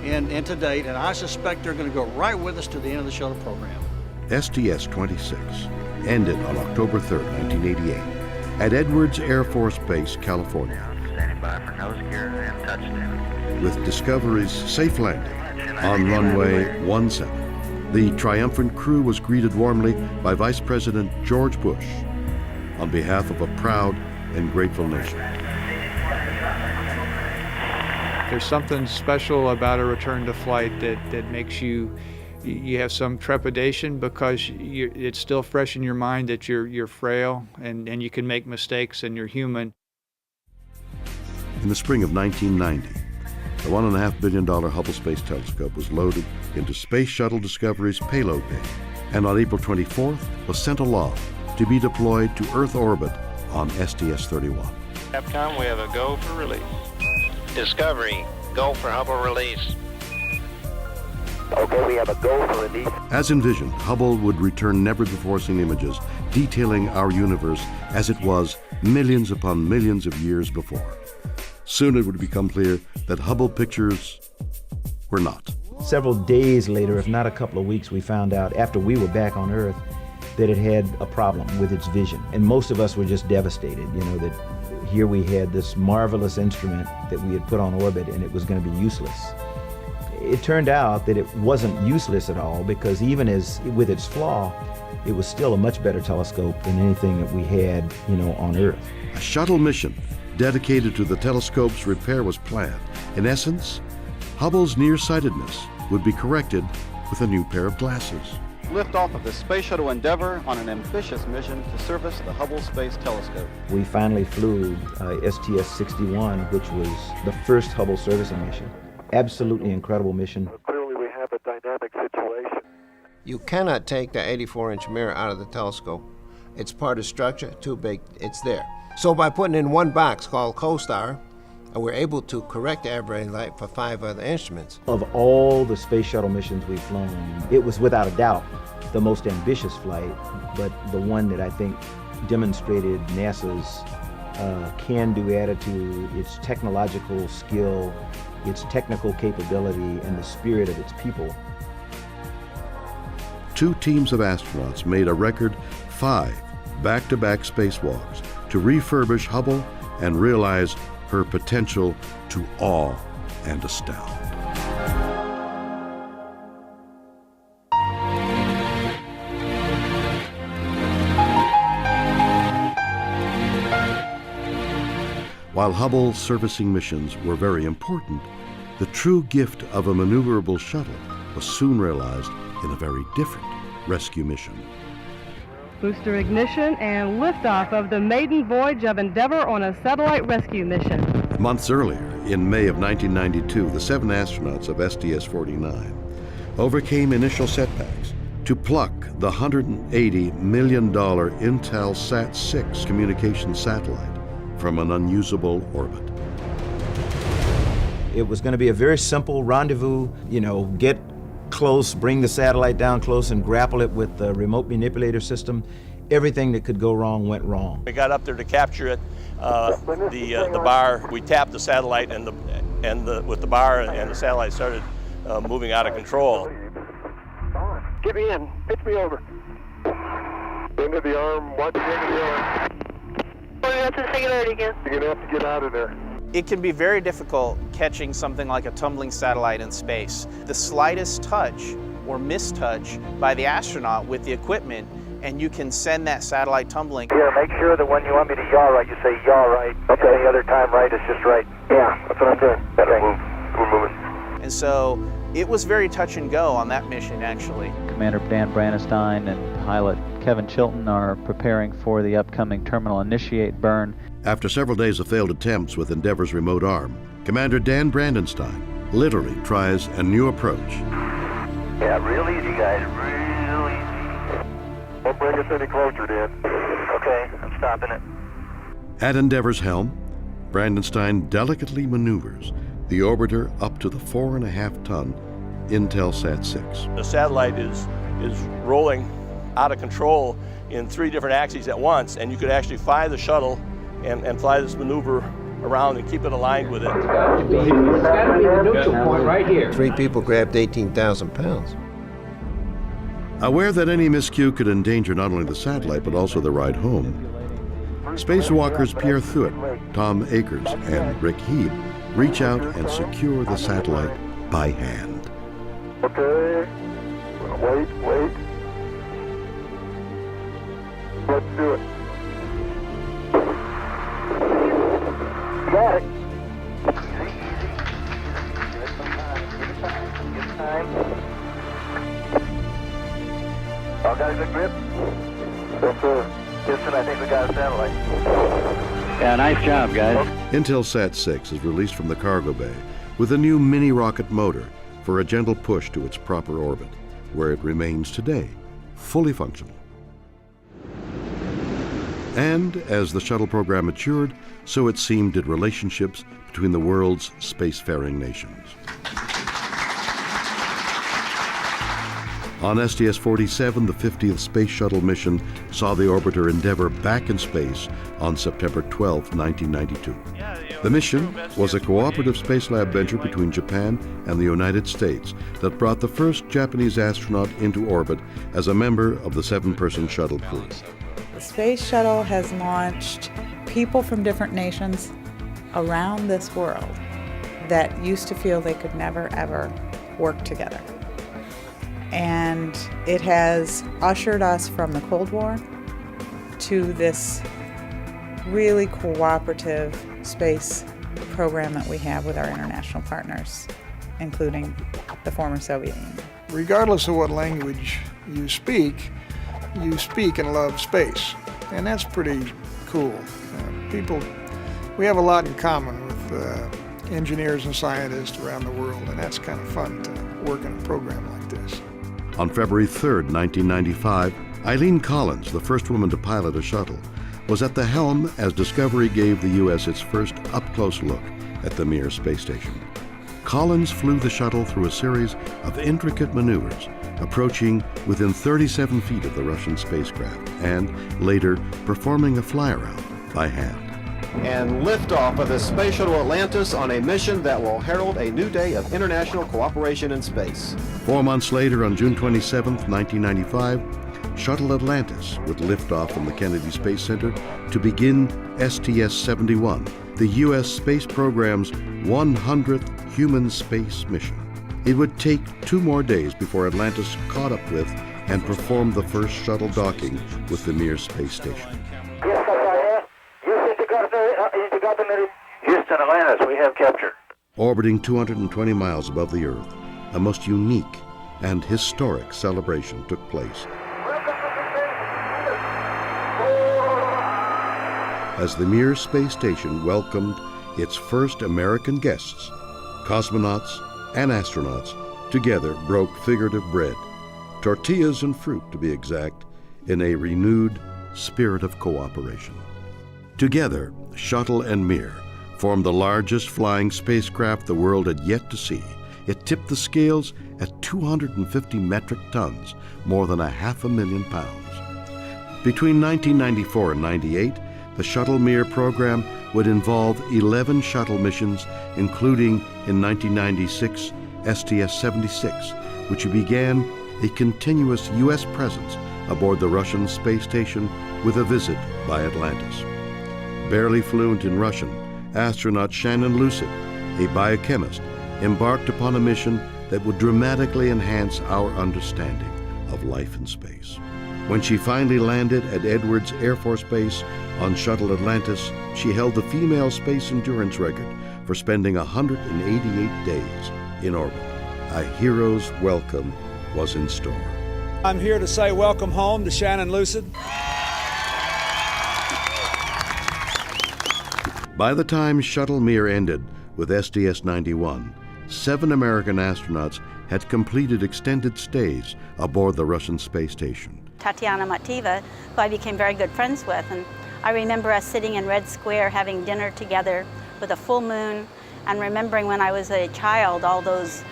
and to date, and I suspect they're going to go right with us to the end of the shuttle program. STS-26 ended on October 3, 1988, at Edwards Air Force Base, California, Standing by for nose gear and touchdown. with Discovery's safe landing on runway 17. The triumphant crew was greeted warmly by Vice President George Bush on behalf of a proud and grateful nation. There's something special about a return to flight that makes you have some trepidation because it's still fresh in your mind that you're frail and you can make mistakes and you're human. In the spring of 1990, the $1.5 billion Hubble Space Telescope was loaded into Space Shuttle Discovery's payload bay, and on April 24th was sent aloft to be deployed to Earth orbit on STS-31. Capcom, we have a go for release. Discovery, go for Hubble release. Okay, we have a go for release. As envisioned, Hubble would return never-before-seen images detailing our universe as it was millions upon millions of years before. Soon it would become clear that Hubble pictures were not. Several days later, if not a couple of weeks, we found out after we were back on Earth that it had a problem with its vision. And most of us were just devastated, that here we had this marvelous instrument that we had put on orbit and it was going to be useless. It turned out that it wasn't useless at all because even with its flaw, it was still a much better telescope than anything that we had, on Earth. A shuttle mission dedicated to the telescope's repair was planned. In essence, Hubble's nearsightedness would be corrected with a new pair of glasses. Liftoff of the Space Shuttle Endeavour on an ambitious mission to service the Hubble Space Telescope. We finally flew STS-61, which was the first Hubble servicing mission. absolutely incredible mission. Clearly we have a dynamic situation. You cannot take the 84-inch mirror out of the telescope. It's part of structure, too big, it's there. So by putting in one box called CoStar, we're able to correct the aberrated light for 5 other instruments. Of all the space shuttle missions we've flown, it was without a doubt the most ambitious flight, but the one that I think demonstrated NASA's can-do attitude, its technological skill, its technical capability, and the spirit of its people. 2 teams of astronauts made a record 5 back-to-back spacewalks to refurbish Hubble and realize her potential to awe and astound. While Hubble's servicing missions were very important, the true gift of a maneuverable shuttle was soon realized in a very different rescue mission. Booster ignition and liftoff of the maiden voyage of Endeavour on a satellite rescue mission. Months earlier, in May of 1992, the 7 astronauts of STS-49 overcame initial setbacks to pluck the $180 million Intel Sat-6 communications satellite from an unusable orbit. It was going to be a very simple rendezvous, get close, bring the satellite down close and grapple it with the remote manipulator system. Everything that could go wrong went wrong. We got up there to capture it. The bar, we tapped the satellite with the bar, and the satellite started moving out of control. Get me in. Pitch me over. Into the arm. Watch the end of the arm. That's the singularity again. You're going to have to get out of there. It can be very difficult catching something like a tumbling satellite in space. The slightest touch or mistouch by the astronaut with the equipment, and you can send that satellite tumbling. Here, make sure that when you want me to yaw right, you say yaw right. Okay. Any other time right is just right. Yeah, that's what I'm doing. Better move. We're moving. And so it was very touch and go on that mission, actually. Commander Dan Brandenstein and pilot Kevin Chilton are preparing for the upcoming terminal initiate burn. After several days of failed attempts with Endeavour's remote arm, Commander Dan Brandenstein literally tries a new approach. Yeah, real easy, guys, real easy. Don't bring us any closer, Dan. Okay, I'm stopping it. At Endeavour's helm, Brandenstein delicately maneuvers the orbiter up to the 4.5-ton Intel Sat-6. The satellite is rolling out of control in 3 different axes at once, and you could actually fly the shuttle and fly this maneuver around and keep it aligned with it. It's got to be the neutral point right here. 3 people grabbed 18,000 pounds. Aware that any miscue could endanger not only the satellite but also the ride home, spacewalkers Pierre Thuot, Tom Akers, and Rick Heeb reach out and secure the satellite by hand. Okay, wait. Let's do it. Got it. Easy. Give it some time. Give it time. All got a good grip? Yes, sir. Houston, I think we got a satellite. Yeah, nice job, guys. Intel Sat-6 is released from the cargo bay with a new mini-rocket motor for a gentle push to its proper orbit, where it remains today, fully functional. And as the shuttle program matured, so it seemed did relationships between the world's spacefaring nations. On STS-47, the 50th Space Shuttle mission saw the orbiter Endeavour back in space on September 12, 1992. The mission was a cooperative space lab venture between Japan and the United States that brought the first Japanese astronaut into orbit as a member of the 7-person shuttle crew. The Space Shuttle has launched people from different nations around this world that used to feel they could never, ever work together. And it has ushered us from the Cold War to this really cooperative space program that we have with our international partners, including the former Soviet Union. Regardless of what language you speak and love space. And that's pretty cool. We have a lot in common with engineers and scientists around the world, and that's kind of fun to work in a program like this. On February 3rd, 1995, Eileen Collins, the first woman to pilot a shuttle, was at the helm as Discovery gave the U.S. its first up-close look at the Mir space station. Collins flew the shuttle through a series of intricate maneuvers, approaching within 37 feet of the Russian spacecraft, and later performing a fly-around by hand. And liftoff of the Space Shuttle Atlantis on a mission that will herald a new day of international cooperation in space. 4 months later, on June 27, 1995, Shuttle Atlantis would lift off from the Kennedy Space Center to begin STS-71, the U.S. space program's 100th human space mission. It would take 2 more days before Atlantis caught up with and performed the first shuttle docking with the Mir space station. Houston, Atlantis, we have captured. Orbiting 220 miles above the Earth, a most unique and historic celebration took place. As the Mir space station welcomed its first American guests, cosmonauts and astronauts together broke figurative bread, tortillas and fruit to be exact, in a renewed spirit of cooperation. Together, Shuttle and Mir formed the largest flying spacecraft the world had yet to see. It tipped the scales at 250 metric tons, more than 500,000 pounds. Between 1994 and 98, the Shuttle Mir program would involve 11 shuttle missions, including in 1996 STS-76, which began a continuous U.S. presence aboard the Russian space station with a visit by Atlantis. Barely fluent in Russian, astronaut Shannon Lucid, a biochemist, embarked upon a mission that would dramatically enhance our understanding of life in space. When she finally landed at Edwards Air Force Base on Shuttle Atlantis, she held the female space endurance record for spending 188 days in orbit. A hero's welcome was in store. I'm here to say welcome home to Shannon Lucid. By the time Shuttle Mir ended with STS-91, 7 American astronauts had completed extended stays aboard the Russian space station. Tatiana Mativa, who I became very good friends with, and I remember us sitting in Red Square having dinner together with a full moon, and remembering when I was a child all those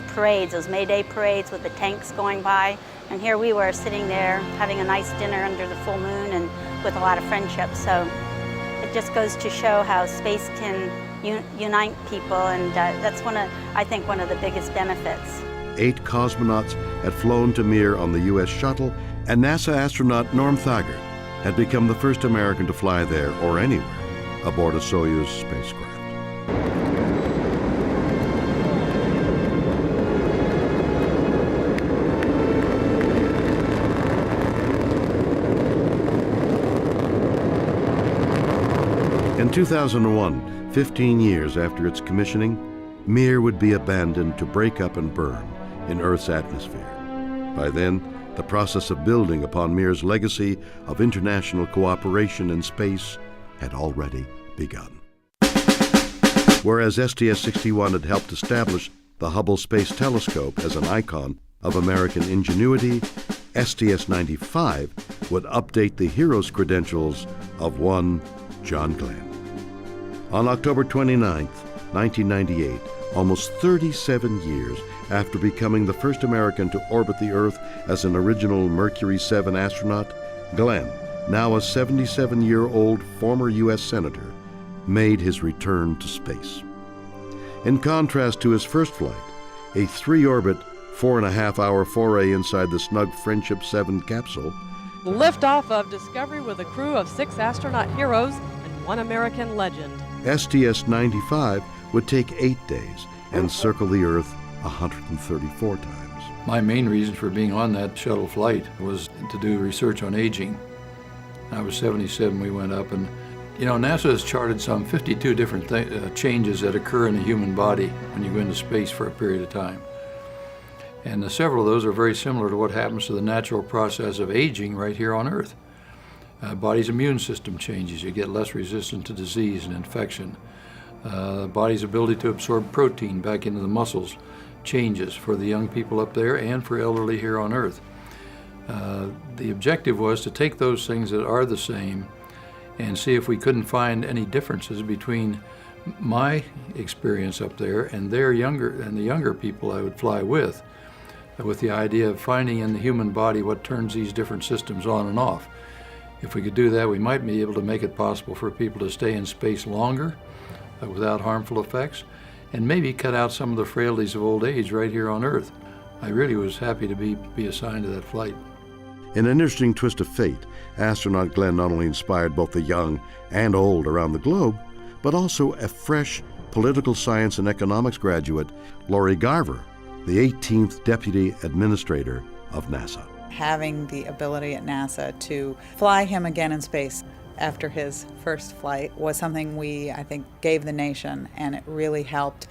parades, those May Day parades with the tanks going by, and here we were sitting there having a nice dinner under the full moon and with a lot of friendship. So it just goes to show how space can unite people, and that's I think one of the biggest benefits. 8 cosmonauts had flown to Mir on the U.S. Shuttle, and NASA astronaut Norm Thagard had become the first American to fly there or anywhere aboard a Soyuz spacecraft. In 2001, 15 years after its commissioning, Mir would be abandoned to break up and burn in Earth's atmosphere. By then, the process of building upon Mir's legacy of international cooperation in space had already begun. Whereas STS-61 had helped establish the Hubble Space Telescope as an icon of American ingenuity, STS-95 would update the hero's credentials of one John Glenn. On October 29, 1998, almost 37 years after becoming the first American to orbit the Earth as an original Mercury 7 astronaut, Glenn, now a 77-year-old former U.S. Senator, made his return to space. In contrast to his first flight, a 3-orbit, 4.5-hour foray inside the snug Friendship 7 capsule, Liftoff of Discovery with a crew of 6 astronaut heroes and 1 American legend. STS-95 would take 8 days and circle the Earth 134 times. My main reason for being on that shuttle flight was to do research on aging. I was 77, we went up, and you know, NASA has charted some 52 different changes that occur in the human body when you go into space for a period of time. And several of those are very similar to what happens to the natural process of aging right here on Earth. Body's immune system changes. You get less resistant to disease and infection. The body's ability to absorb protein back into the muscles changes for the young people up there and for elderly here on Earth. The objective was to take those things that are the same and see if we couldn't find any differences between my experience up there and the younger people I would fly with the idea of finding in the human body what turns these different systems on and off. If we could do that, we might be able to make it possible for people to stay in space longer without harmful effects, and maybe cut out some of the frailties of old age right here on Earth. I really was happy to be assigned to that flight. In an interesting twist of fate, astronaut Glenn not only inspired both the young and old around the globe, but also a fresh political science and economics graduate, Lori Garver, the 18th Deputy Administrator of NASA. Having the ability at NASA to fly him again in space after his first flight was something we, I think, gave the nation, and it really helped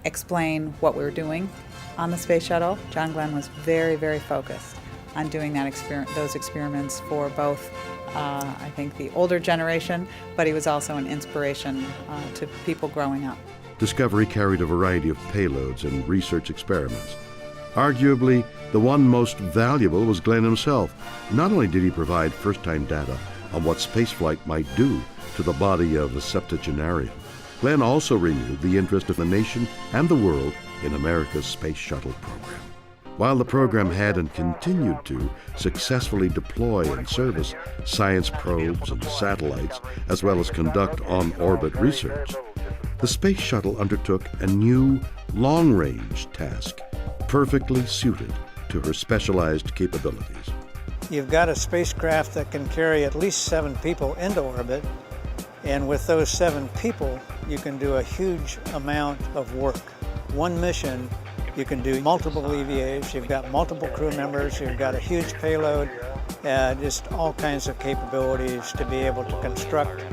explain what we were doing on the space shuttle. John Glenn was very, very focused on doing those experiments for both, I think, the older generation, but he was also an inspiration to people growing up. Discovery carried a variety of payloads and research experiments. Arguably, the one most valuable was Glenn himself. Not only did he provide first-time data on what spaceflight might do to the body of a septuagenarian, Glenn also renewed the interest of the nation and the world in America's space shuttle program. While the program had and continued to successfully deploy and service science probes and satellites, as well as conduct on-orbit research, the space shuttle undertook a new long-range task perfectly suited to her specialized capabilities. You've got a spacecraft that can carry at least 7 people into orbit, and with those 7 people, you can do a huge amount of work. One mission, you can do multiple EVAs, you've got multiple crew members, you've got a huge payload, just all kinds of capabilities to be able to construct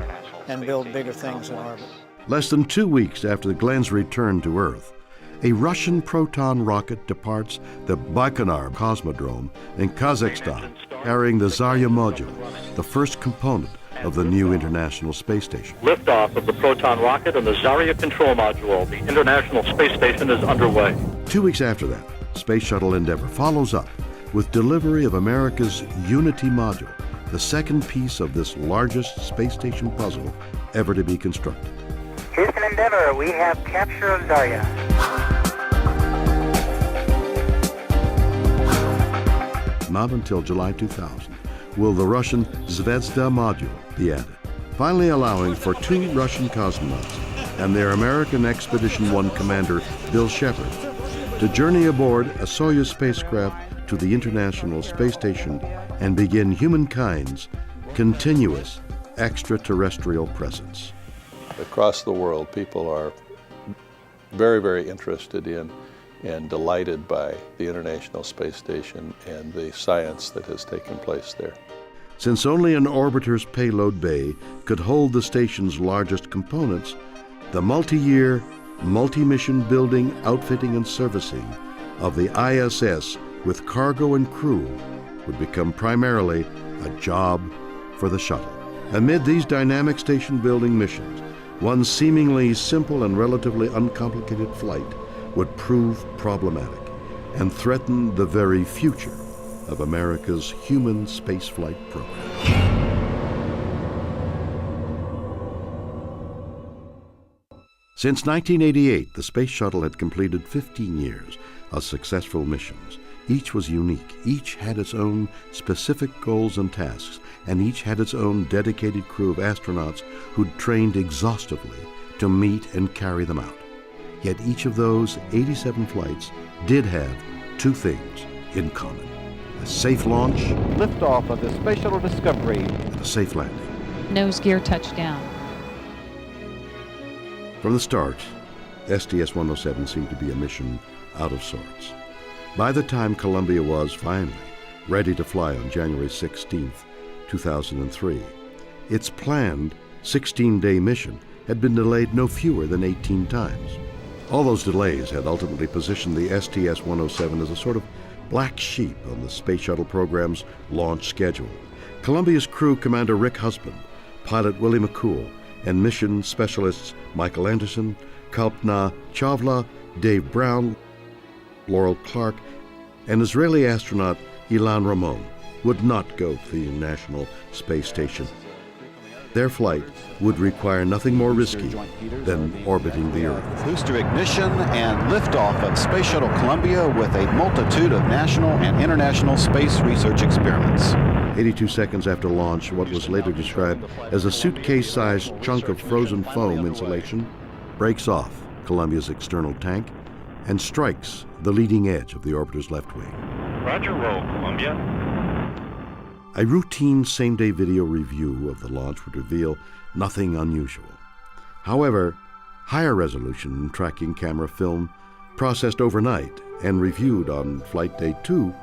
and build bigger things in orbit. Less than 2 weeks after Glenn's return to Earth, a Russian Proton rocket departs the Baikonur Cosmodrome in Kazakhstan, carrying the Zarya module, the first component of the new International Space Station. Liftoff of the Proton rocket and the Zarya control module. The International Space Station is underway. 2 weeks after that, Space Shuttle Endeavour follows up with delivery of America's Unity module, the second piece of this largest space station puzzle ever to be constructed. Houston Endeavour, we have capture of Zarya. Not until July 2000 will the Russian Zvezda module be added, finally allowing for 2 Russian cosmonauts and their American Expedition 1 commander, Bill Shepard, to journey aboard a Soyuz spacecraft to the International Space Station and begin humankind's continuous extraterrestrial presence. Across the world, people are very, very interested in and delighted by the International Space Station and the science that has taken place there. Since only an orbiter's payload bay could hold the station's largest components, the multi-year, multi-mission building, outfitting, and servicing of the ISS with cargo and crew would become primarily a job for the shuttle. Amid these dynamic station-building missions, one seemingly simple and relatively uncomplicated flight would prove problematic and threaten the very future of America's human spaceflight program. Since 1988, the Space Shuttle had completed 15 years of successful missions. Each was unique, each had its own specific goals and tasks, and each had its own dedicated crew of astronauts who'd trained exhaustively to meet and carry them out. Yet each of those 87 flights did have 2 things in common: a safe launch, liftoff of the Space Shuttle Discovery, and a safe landing. Nose gear touchdown. From the start, STS-107 seemed to be a mission out of sorts. By the time Columbia was finally ready to fly on January 16, 2003, its planned 16-day mission had been delayed no fewer than 18 times. All those delays had ultimately positioned the STS-107 as a sort of black sheep on the Space Shuttle program's launch schedule. Columbia's crew commander Rick Husband, pilot Willie McCool, and mission specialists Michael Anderson, Kalpna Chawla, Dave Brown, Laurel Clark, and Israeli astronaut Ilan Ramon would not go to the International Space Station. Their flight would require nothing more risky than orbiting the Earth. Booster ignition and liftoff of Space Shuttle Columbia with a multitude of national and international space research experiments. 82 seconds after launch, what was later described as a suitcase-sized chunk of frozen foam insulation breaks off Columbia's external tank and strikes the leading edge of the orbiter's left wing. Roger, roll, Columbia. A routine same-day video review of the launch would reveal nothing unusual. However, higher resolution tracking camera film processed overnight and reviewed on flight day 2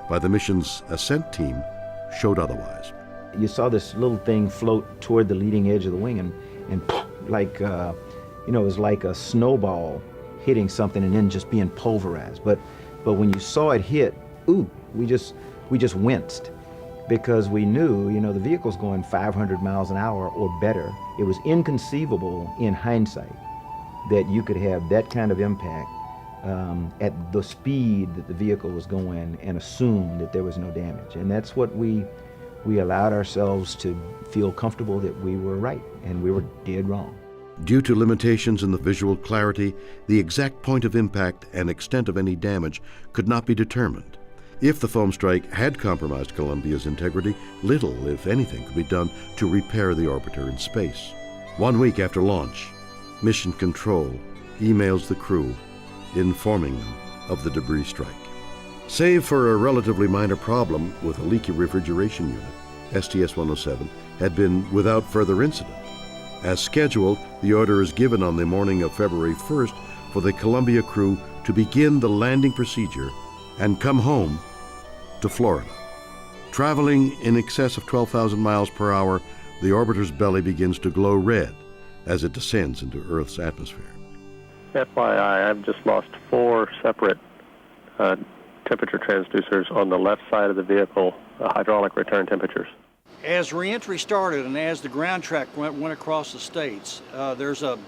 by the mission's ascent team showed otherwise. You saw this little thing float toward the leading edge of the wing and like, it was like a snowball hitting something and then just being pulverized. But when you saw it hit, we just winced, because we knew, the vehicle's going 500 miles an hour or better. It was inconceivable in hindsight that you could have that kind of impact at the speed that the vehicle was going and assume that there was no damage. And that's what we allowed ourselves to feel comfortable that we were right and we were dead wrong. Due to limitations in the visual clarity, the exact point of impact and extent of any damage could not be determined. If the foam strike had compromised Columbia's integrity, little, if anything, could be done to repair the orbiter in space. 1 week after launch, Mission Control emails the crew informing them of the debris strike. Save for a relatively minor problem with a leaky refrigeration unit, STS-107 had been without further incident. As scheduled, the order is given on the morning of February 1st for the Columbia crew to begin the landing procedure and come home to Florida. Traveling in excess of 12,000 miles per hour, the orbiter's belly begins to glow red as it descends into Earth's atmosphere. FYI, I've just lost 4 separate temperature transducers on the left side of the vehicle, hydraulic return temperatures. As reentry started and as the ground track went across the states, the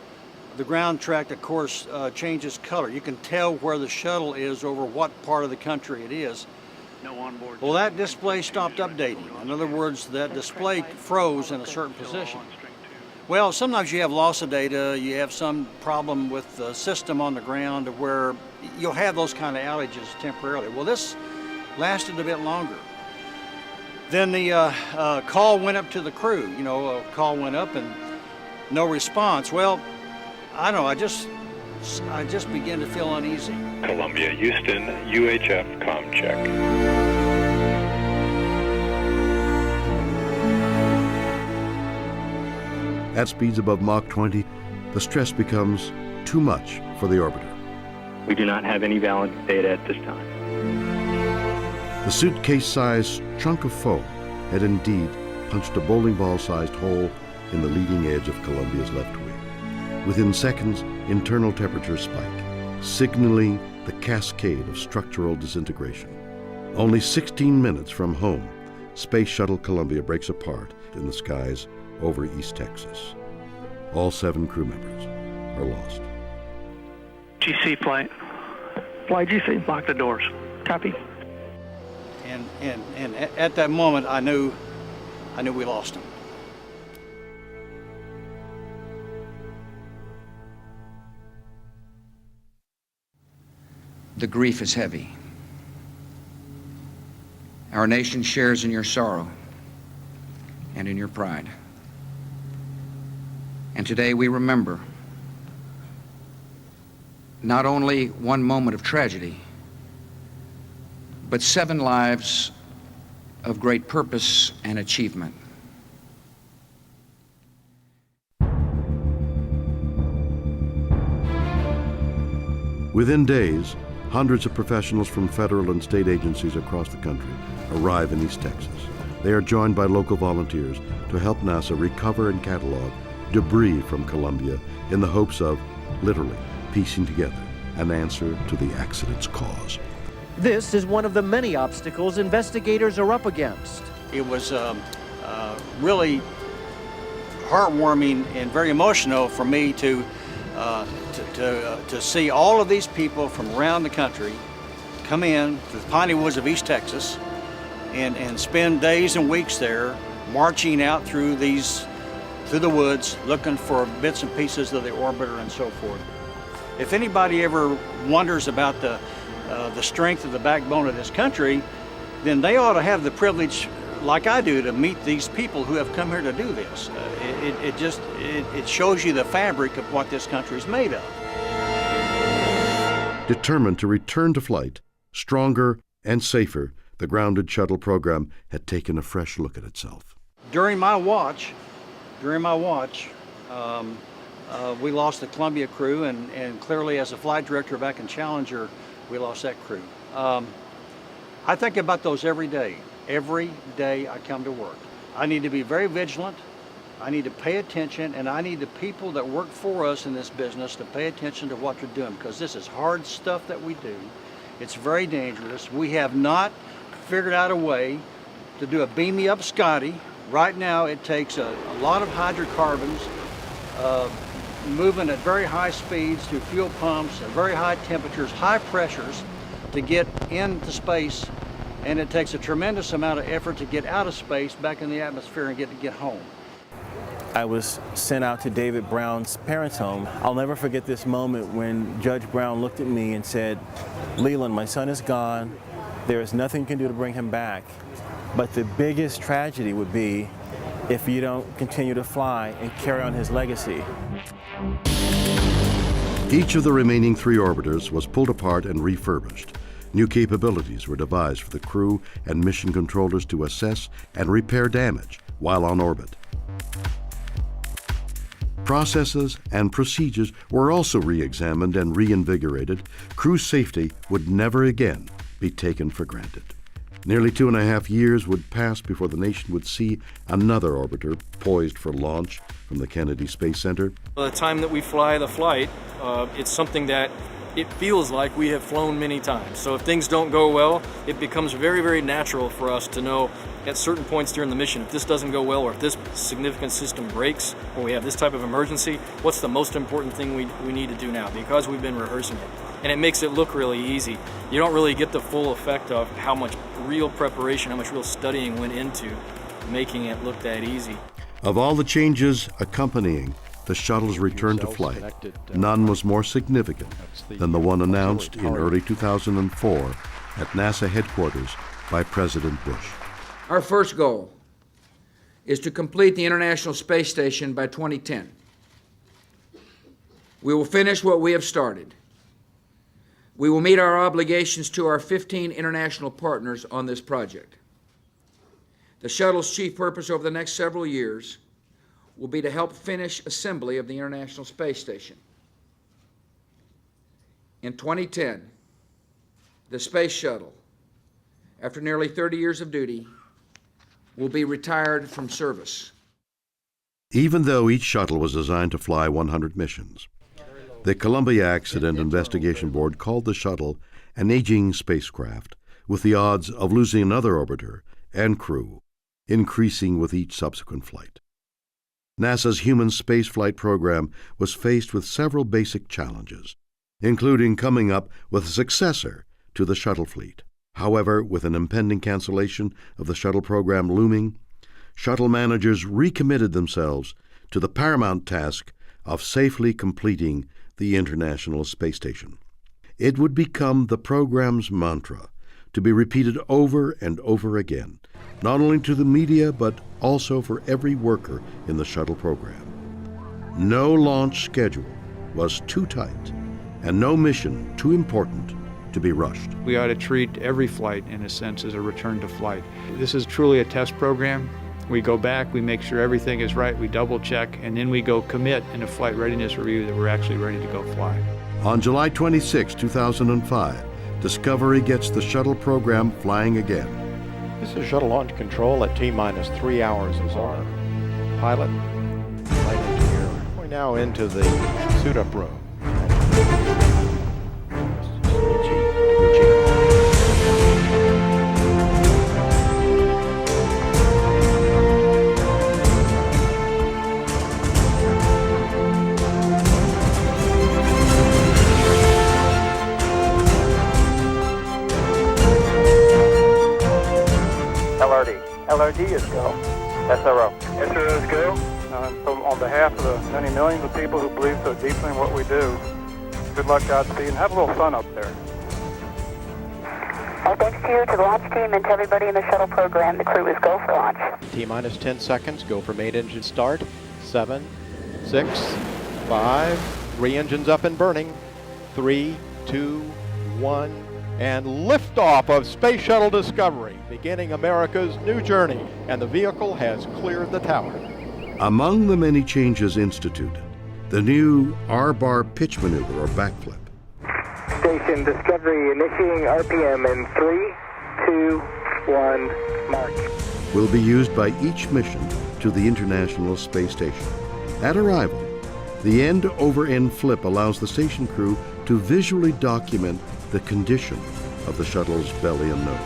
ground track, of course, changes color. You can tell where the shuttle is over what part of the country it is. No onboard. Well, that display stopped updating. In other words, that display froze in a certain position. Well, sometimes you have loss of data, you have some problem with the system on the ground where you'll have those kind of outages temporarily. Well, this lasted a bit longer. Then the call went up to the crew. A call went up and no response. Well, I don't know, I just began to feel uneasy. Columbia, Houston, UHF comm check. At speeds above Mach 20, the stress becomes too much for the orbiter. We do not have any valid data at this time. The suitcase-sized chunk of foam had indeed punched a bowling ball-sized hole in the leading edge of Columbia's left wing. Within seconds, internal temperatures spike, signaling the cascade of structural disintegration. Only 16 minutes from home, Space Shuttle Columbia breaks apart in the skies over East Texas. All 7 crew members are lost. GC flight. Flight GC, lock the doors. Copy. And at that moment, I knew we lost him. The grief is heavy. Our nation shares in your sorrow and in your pride. And today we remember not only one moment of tragedy, but 7 lives of great purpose and achievement. Within days, hundreds of professionals from federal and state agencies across the country arrive in East Texas. They are joined by local volunteers to help NASA recover and catalog debris from Columbia in the hopes of, literally, piecing together an answer to the accident's cause. This is one of the many obstacles investigators are up against. It was really heartwarming and very emotional for me to see all of these people from around the country come in to the piney woods of East Texas and spend days and weeks there marching out through the woods looking for bits and pieces of the orbiter and so forth. If anybody ever wonders about the strength of the backbone of this country, then they ought to have the privilege, like I do, to meet these people who have come here to do this. It shows you the fabric of what this country is made of. Determined to return to flight, stronger and safer, the grounded shuttle program had taken a fresh look at itself. During my watch, we lost the Columbia crew, and clearly as a flight director back in Challenger, we lost that crew. I think about those every day. Every day I come to work. I need to be very vigilant. I need to pay attention, and I need the people that work for us in this business to pay attention to what they're doing, because this is hard stuff that we do. It's very dangerous. We have not figured out a way to do a beam me up Scotty. Right now it takes a lot of hydrocarbons moving at very high speeds through fuel pumps at very high temperatures, high pressures to get into space, and it takes a tremendous amount of effort to get out of space back in the atmosphere and get home. I was sent out to David Brown's parents' home. I'll never forget this moment when Judge Brown looked at me and said, "Leland, my son is gone. There is nothing you can do to bring him back. But the biggest tragedy would be if you don't continue to fly and carry on his legacy." Each of the remaining 3 orbiters was pulled apart and refurbished. New capabilities were devised for the crew and mission controllers to assess and repair damage while on orbit. Processes and procedures were also re-examined and reinvigorated. Crew safety would never again be taken for granted. Nearly 2.5 years would pass before the nation would see another orbiter poised for launch from the Kennedy Space Center. By the time that we fly the flight, it's something that it feels like we have flown many times. So if things don't go well, it becomes very, very natural for us to know at certain points during the mission, if this doesn't go well or if this significant system breaks or we have this type of emergency, what's the most important thing we need to do now, because we've been rehearsing it. And it makes it look really easy. You don't really get the full effect of how much real preparation, how much real studying went into making it look that easy. Of all the changes accompanying the shuttle's return to flight, none was more significant than the one announced in early 2004 at NASA headquarters by President Bush. Our first goal is to complete the International Space Station by 2010. We will finish what we have started. We will meet our obligations to our 15 international partners on this project. The shuttle's chief purpose over the next several years will be to help finish assembly of the International Space Station. In 2010, the Space Shuttle, after nearly 30 years of duty, will be retired from service. Even though each shuttle was designed to fly 100 missions, the Columbia Accident Investigation Board called the shuttle an aging spacecraft, with the odds of losing another orbiter and crew increasing with each subsequent flight. NASA's human spaceflight program was faced with several basic challenges, including coming up with a successor to the shuttle fleet. However, with an impending cancellation of the shuttle program looming, shuttle managers recommitted themselves to the paramount task of safely completing the International Space Station. It would become the program's mantra, to be repeated over and over again, not only to the media but also for every worker in the shuttle program. No launch schedule was too tight and no mission too important to be rushed. We ought to treat every flight, in a sense, as a return to flight. This is truly a test program. We go back, we make sure everything is right, we double check, and then we go commit in a flight readiness review that we're actually ready to go fly. On July 26, 2005, Discovery gets the shuttle program flying again. This is shuttle launch control at T-minus 3 hours as our pilot, flight engineer. We're now into the suit-up room. LRD. LRD is go. SRO. SRO is go. So on behalf of the many millions of people who believe so deeply in what we do, good luck, Godspeed, and have a little fun up there. Well, thanks to you, to the launch team, and to everybody in the shuttle program. The crew is go for launch. T-minus 10 seconds. Go for main engine start. 7, 6, 5. 3 engines up and burning. 3, 2, 1. And liftoff of Space Shuttle Discovery, beginning America's new journey. And the vehicle has cleared the tower. Among the many changes instituted, the new R-bar pitch maneuver or backflip. Station Discovery initiating RPM in 3, 2, 1, mark. Will be used by each mission to the International Space Station. At arrival, the end-over-end flip allows the station crew to visually document the condition of the shuttle's belly and nose.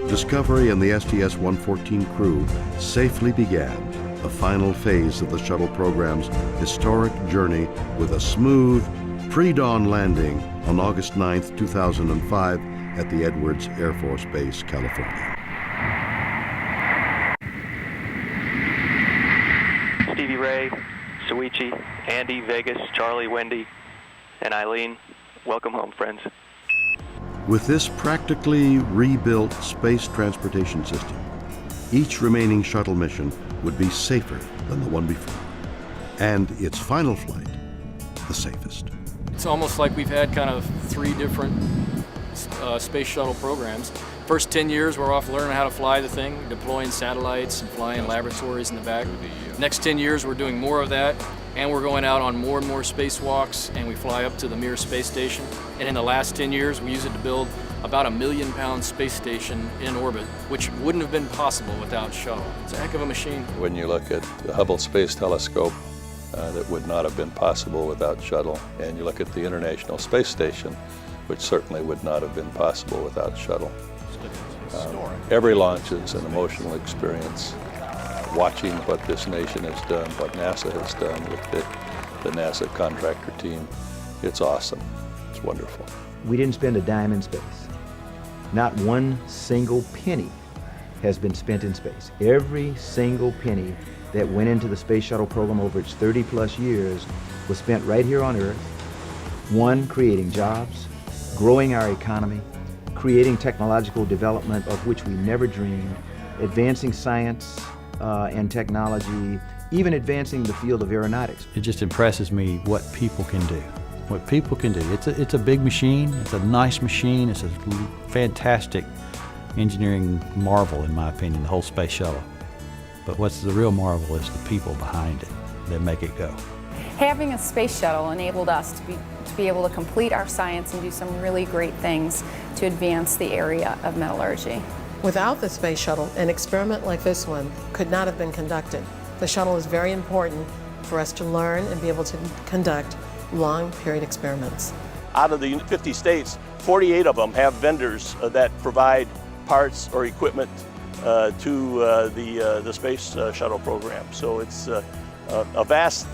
Discovery and the STS-114 crew safely began the final phase of the shuttle program's historic journey with a smooth pre-dawn landing on August 9, 2005 at the Edwards Air Force Base, California. Stevie Ray, Soichi, Andy, Vegas, Charlie, Wendy, and Eileen, welcome home, friends. With this practically rebuilt space transportation system, each remaining shuttle mission would be safer than the one before, and its final flight, the safest. It's almost like we've had kind of 3 different space shuttle programs. First 10 years, we're off learning how to fly the thing, deploying satellites and flying laboratories in the back. Next 10 years, we're doing more of that, and we're going out on more and more spacewalks, and we fly up to the Mir space station. And in the last 10 years, we use it to build about a 1 million-pound space station in orbit, which wouldn't have been possible without Shuttle. It's a heck of a machine. When you look at the Hubble Space Telescope, that would not have been possible without Shuttle, and you look at the International Space Station, which certainly would not have been possible without Shuttle. Every launch is an emotional experience. Watching what this nation has done, what NASA has done with the NASA contractor team, it's awesome. It's wonderful. We didn't spend a dime in space. Not one single penny has been spent in space. Every single penny that went into the space shuttle program over its 30-plus years was spent right here on Earth. One, creating jobs, growing our economy, creating technological development of which we never dreamed, advancing science and technology, even advancing the field of aeronautics. It just impresses me what people can do. What people can do. It's a big machine, it's a nice machine, it's a fantastic engineering marvel in my opinion, the whole space shuttle. But what's the real marvel is the people behind it that make it go. Having a space shuttle enabled us to be able to complete our science and do some really great things to advance the area of metallurgy. Without the space shuttle, an experiment like this one could not have been conducted. The shuttle is very important for us to learn and be able to conduct long period experiments. Out of the 50 states, 48 of them have vendors that provide parts or equipment to the space shuttle program. So it's a vast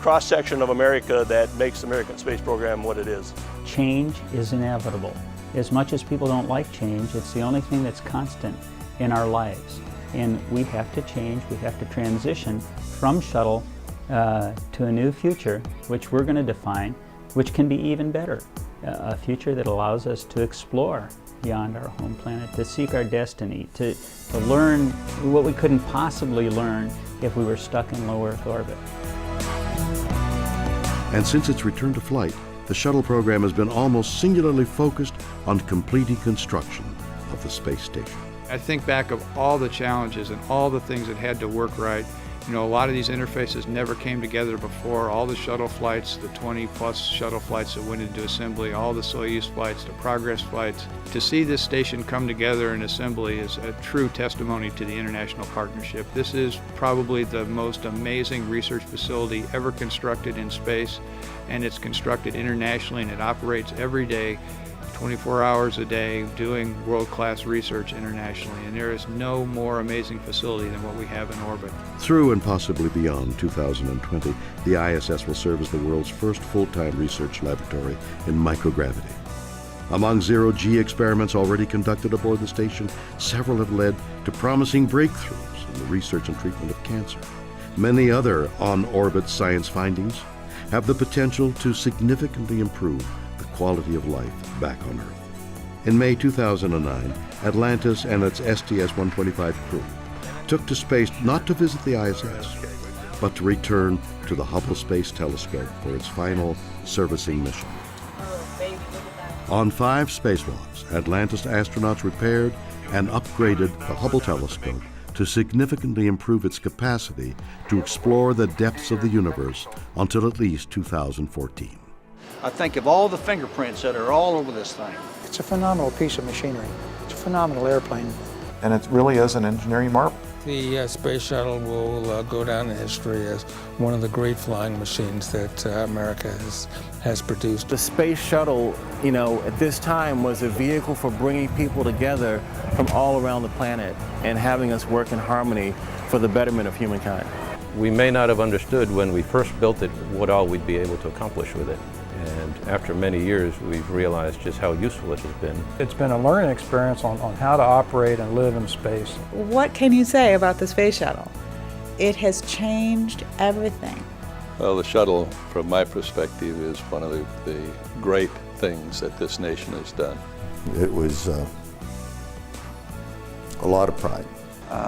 cross-section of America that makes the American space program what it is. Change is inevitable. As much as people don't like change, it's the only thing that's constant in our lives. And we have to change, we have to transition from shuttle to a new future, which we're going to define, which can be even better. A future that allows us to explore beyond our home planet, to seek our destiny, to learn what we couldn't possibly learn if we were stuck in low Earth orbit. And since its return to flight, the shuttle program has been almost singularly focused on completing construction of the space station. I think back of all the challenges and all the things that had to work right, You know, a lot of these interfaces never came together before. All the shuttle flights, the 20-plus shuttle flights that went into assembly, all the Soyuz flights, the Progress flights. To see this station come together in assembly is a true testimony to the international partnership. This is probably the most amazing research facility ever constructed in space, and it's constructed internationally, and it operates every day, 24 hours a day, doing world-class research internationally, and there is no more amazing facility than what we have in orbit. Through and possibly beyond 2020, the ISS will serve as the world's first full-time research laboratory in microgravity. Among zero-G experiments already conducted aboard the station, several have led to promising breakthroughs in the research and treatment of cancer. Many other on-orbit science findings have the potential to significantly improve the quality of life back on Earth. In May 2009, Atlantis and its STS-125 crew took to space not to visit the ISS, but to return to the Hubble Space Telescope for its final servicing mission. On 5 spacewalks, Atlantis astronauts repaired and upgraded the Hubble telescope to significantly improve its capacity to explore the depths of the universe until at least 2014. I think of all the fingerprints that are all over this thing. It's a phenomenal piece of machinery. It's a phenomenal airplane. And it really is an engineering marvel. The Space Shuttle will go down in history as one of the great flying machines that America has produced. The Space Shuttle, you know, at this time was a vehicle for bringing people together from all around the planet and having us work in harmony for the betterment of humankind. We may not have understood when we first built it what all we'd be able to accomplish with it. And after many years, we've realized just how useful it has been. It's been a learning experience on how to operate and live in space. What can you say about the Space Shuttle? It has changed everything. Well, the shuttle, from my perspective, is one of the great things that this nation has done. It was a lot of pride.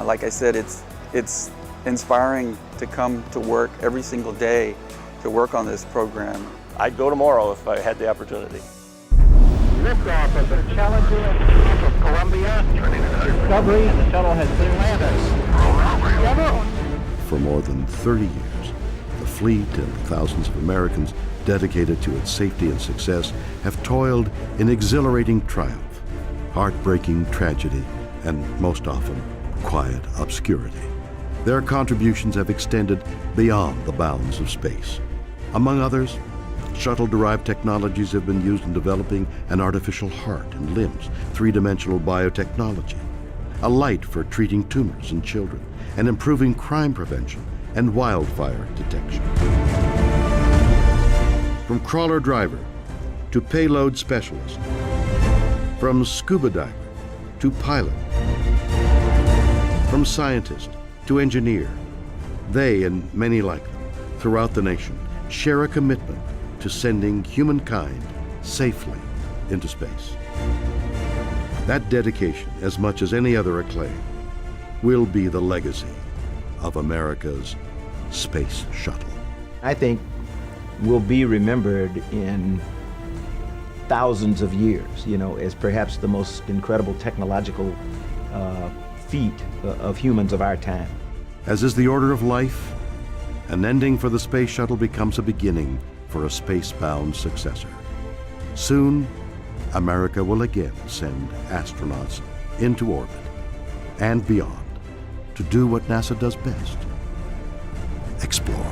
Like I said, it's inspiring to come to work every single day to work on this program. I'd go tomorrow if I had the opportunity. Liftoff of the Challenger of Columbia. Discovery, the shuttle has been landed. For more than 30 years, the fleet and thousands of Americans dedicated to its safety and success have toiled in exhilarating triumph, heartbreaking tragedy, and most often, quiet obscurity. Their contributions have extended beyond the bounds of space. Among others, shuttle-derived technologies have been used in developing an artificial heart and limbs, three-dimensional biotechnology, a light for treating tumors in children, and improving crime prevention and wildfire detection. From crawler driver to payload specialist, from scuba diver to pilot, from scientist to engineer, they and many like them throughout the nation share a commitment to sending humankind safely into space. That dedication, as much as any other acclaim, will be the legacy of America's Space Shuttle. I think will be remembered in thousands of years, you know, as perhaps the most incredible technological feat of humans of our time. As is the order of life, an ending for the Space Shuttle becomes a beginning for a space-bound successor. Soon, America will again send astronauts into orbit and beyond to do what NASA does best: explore.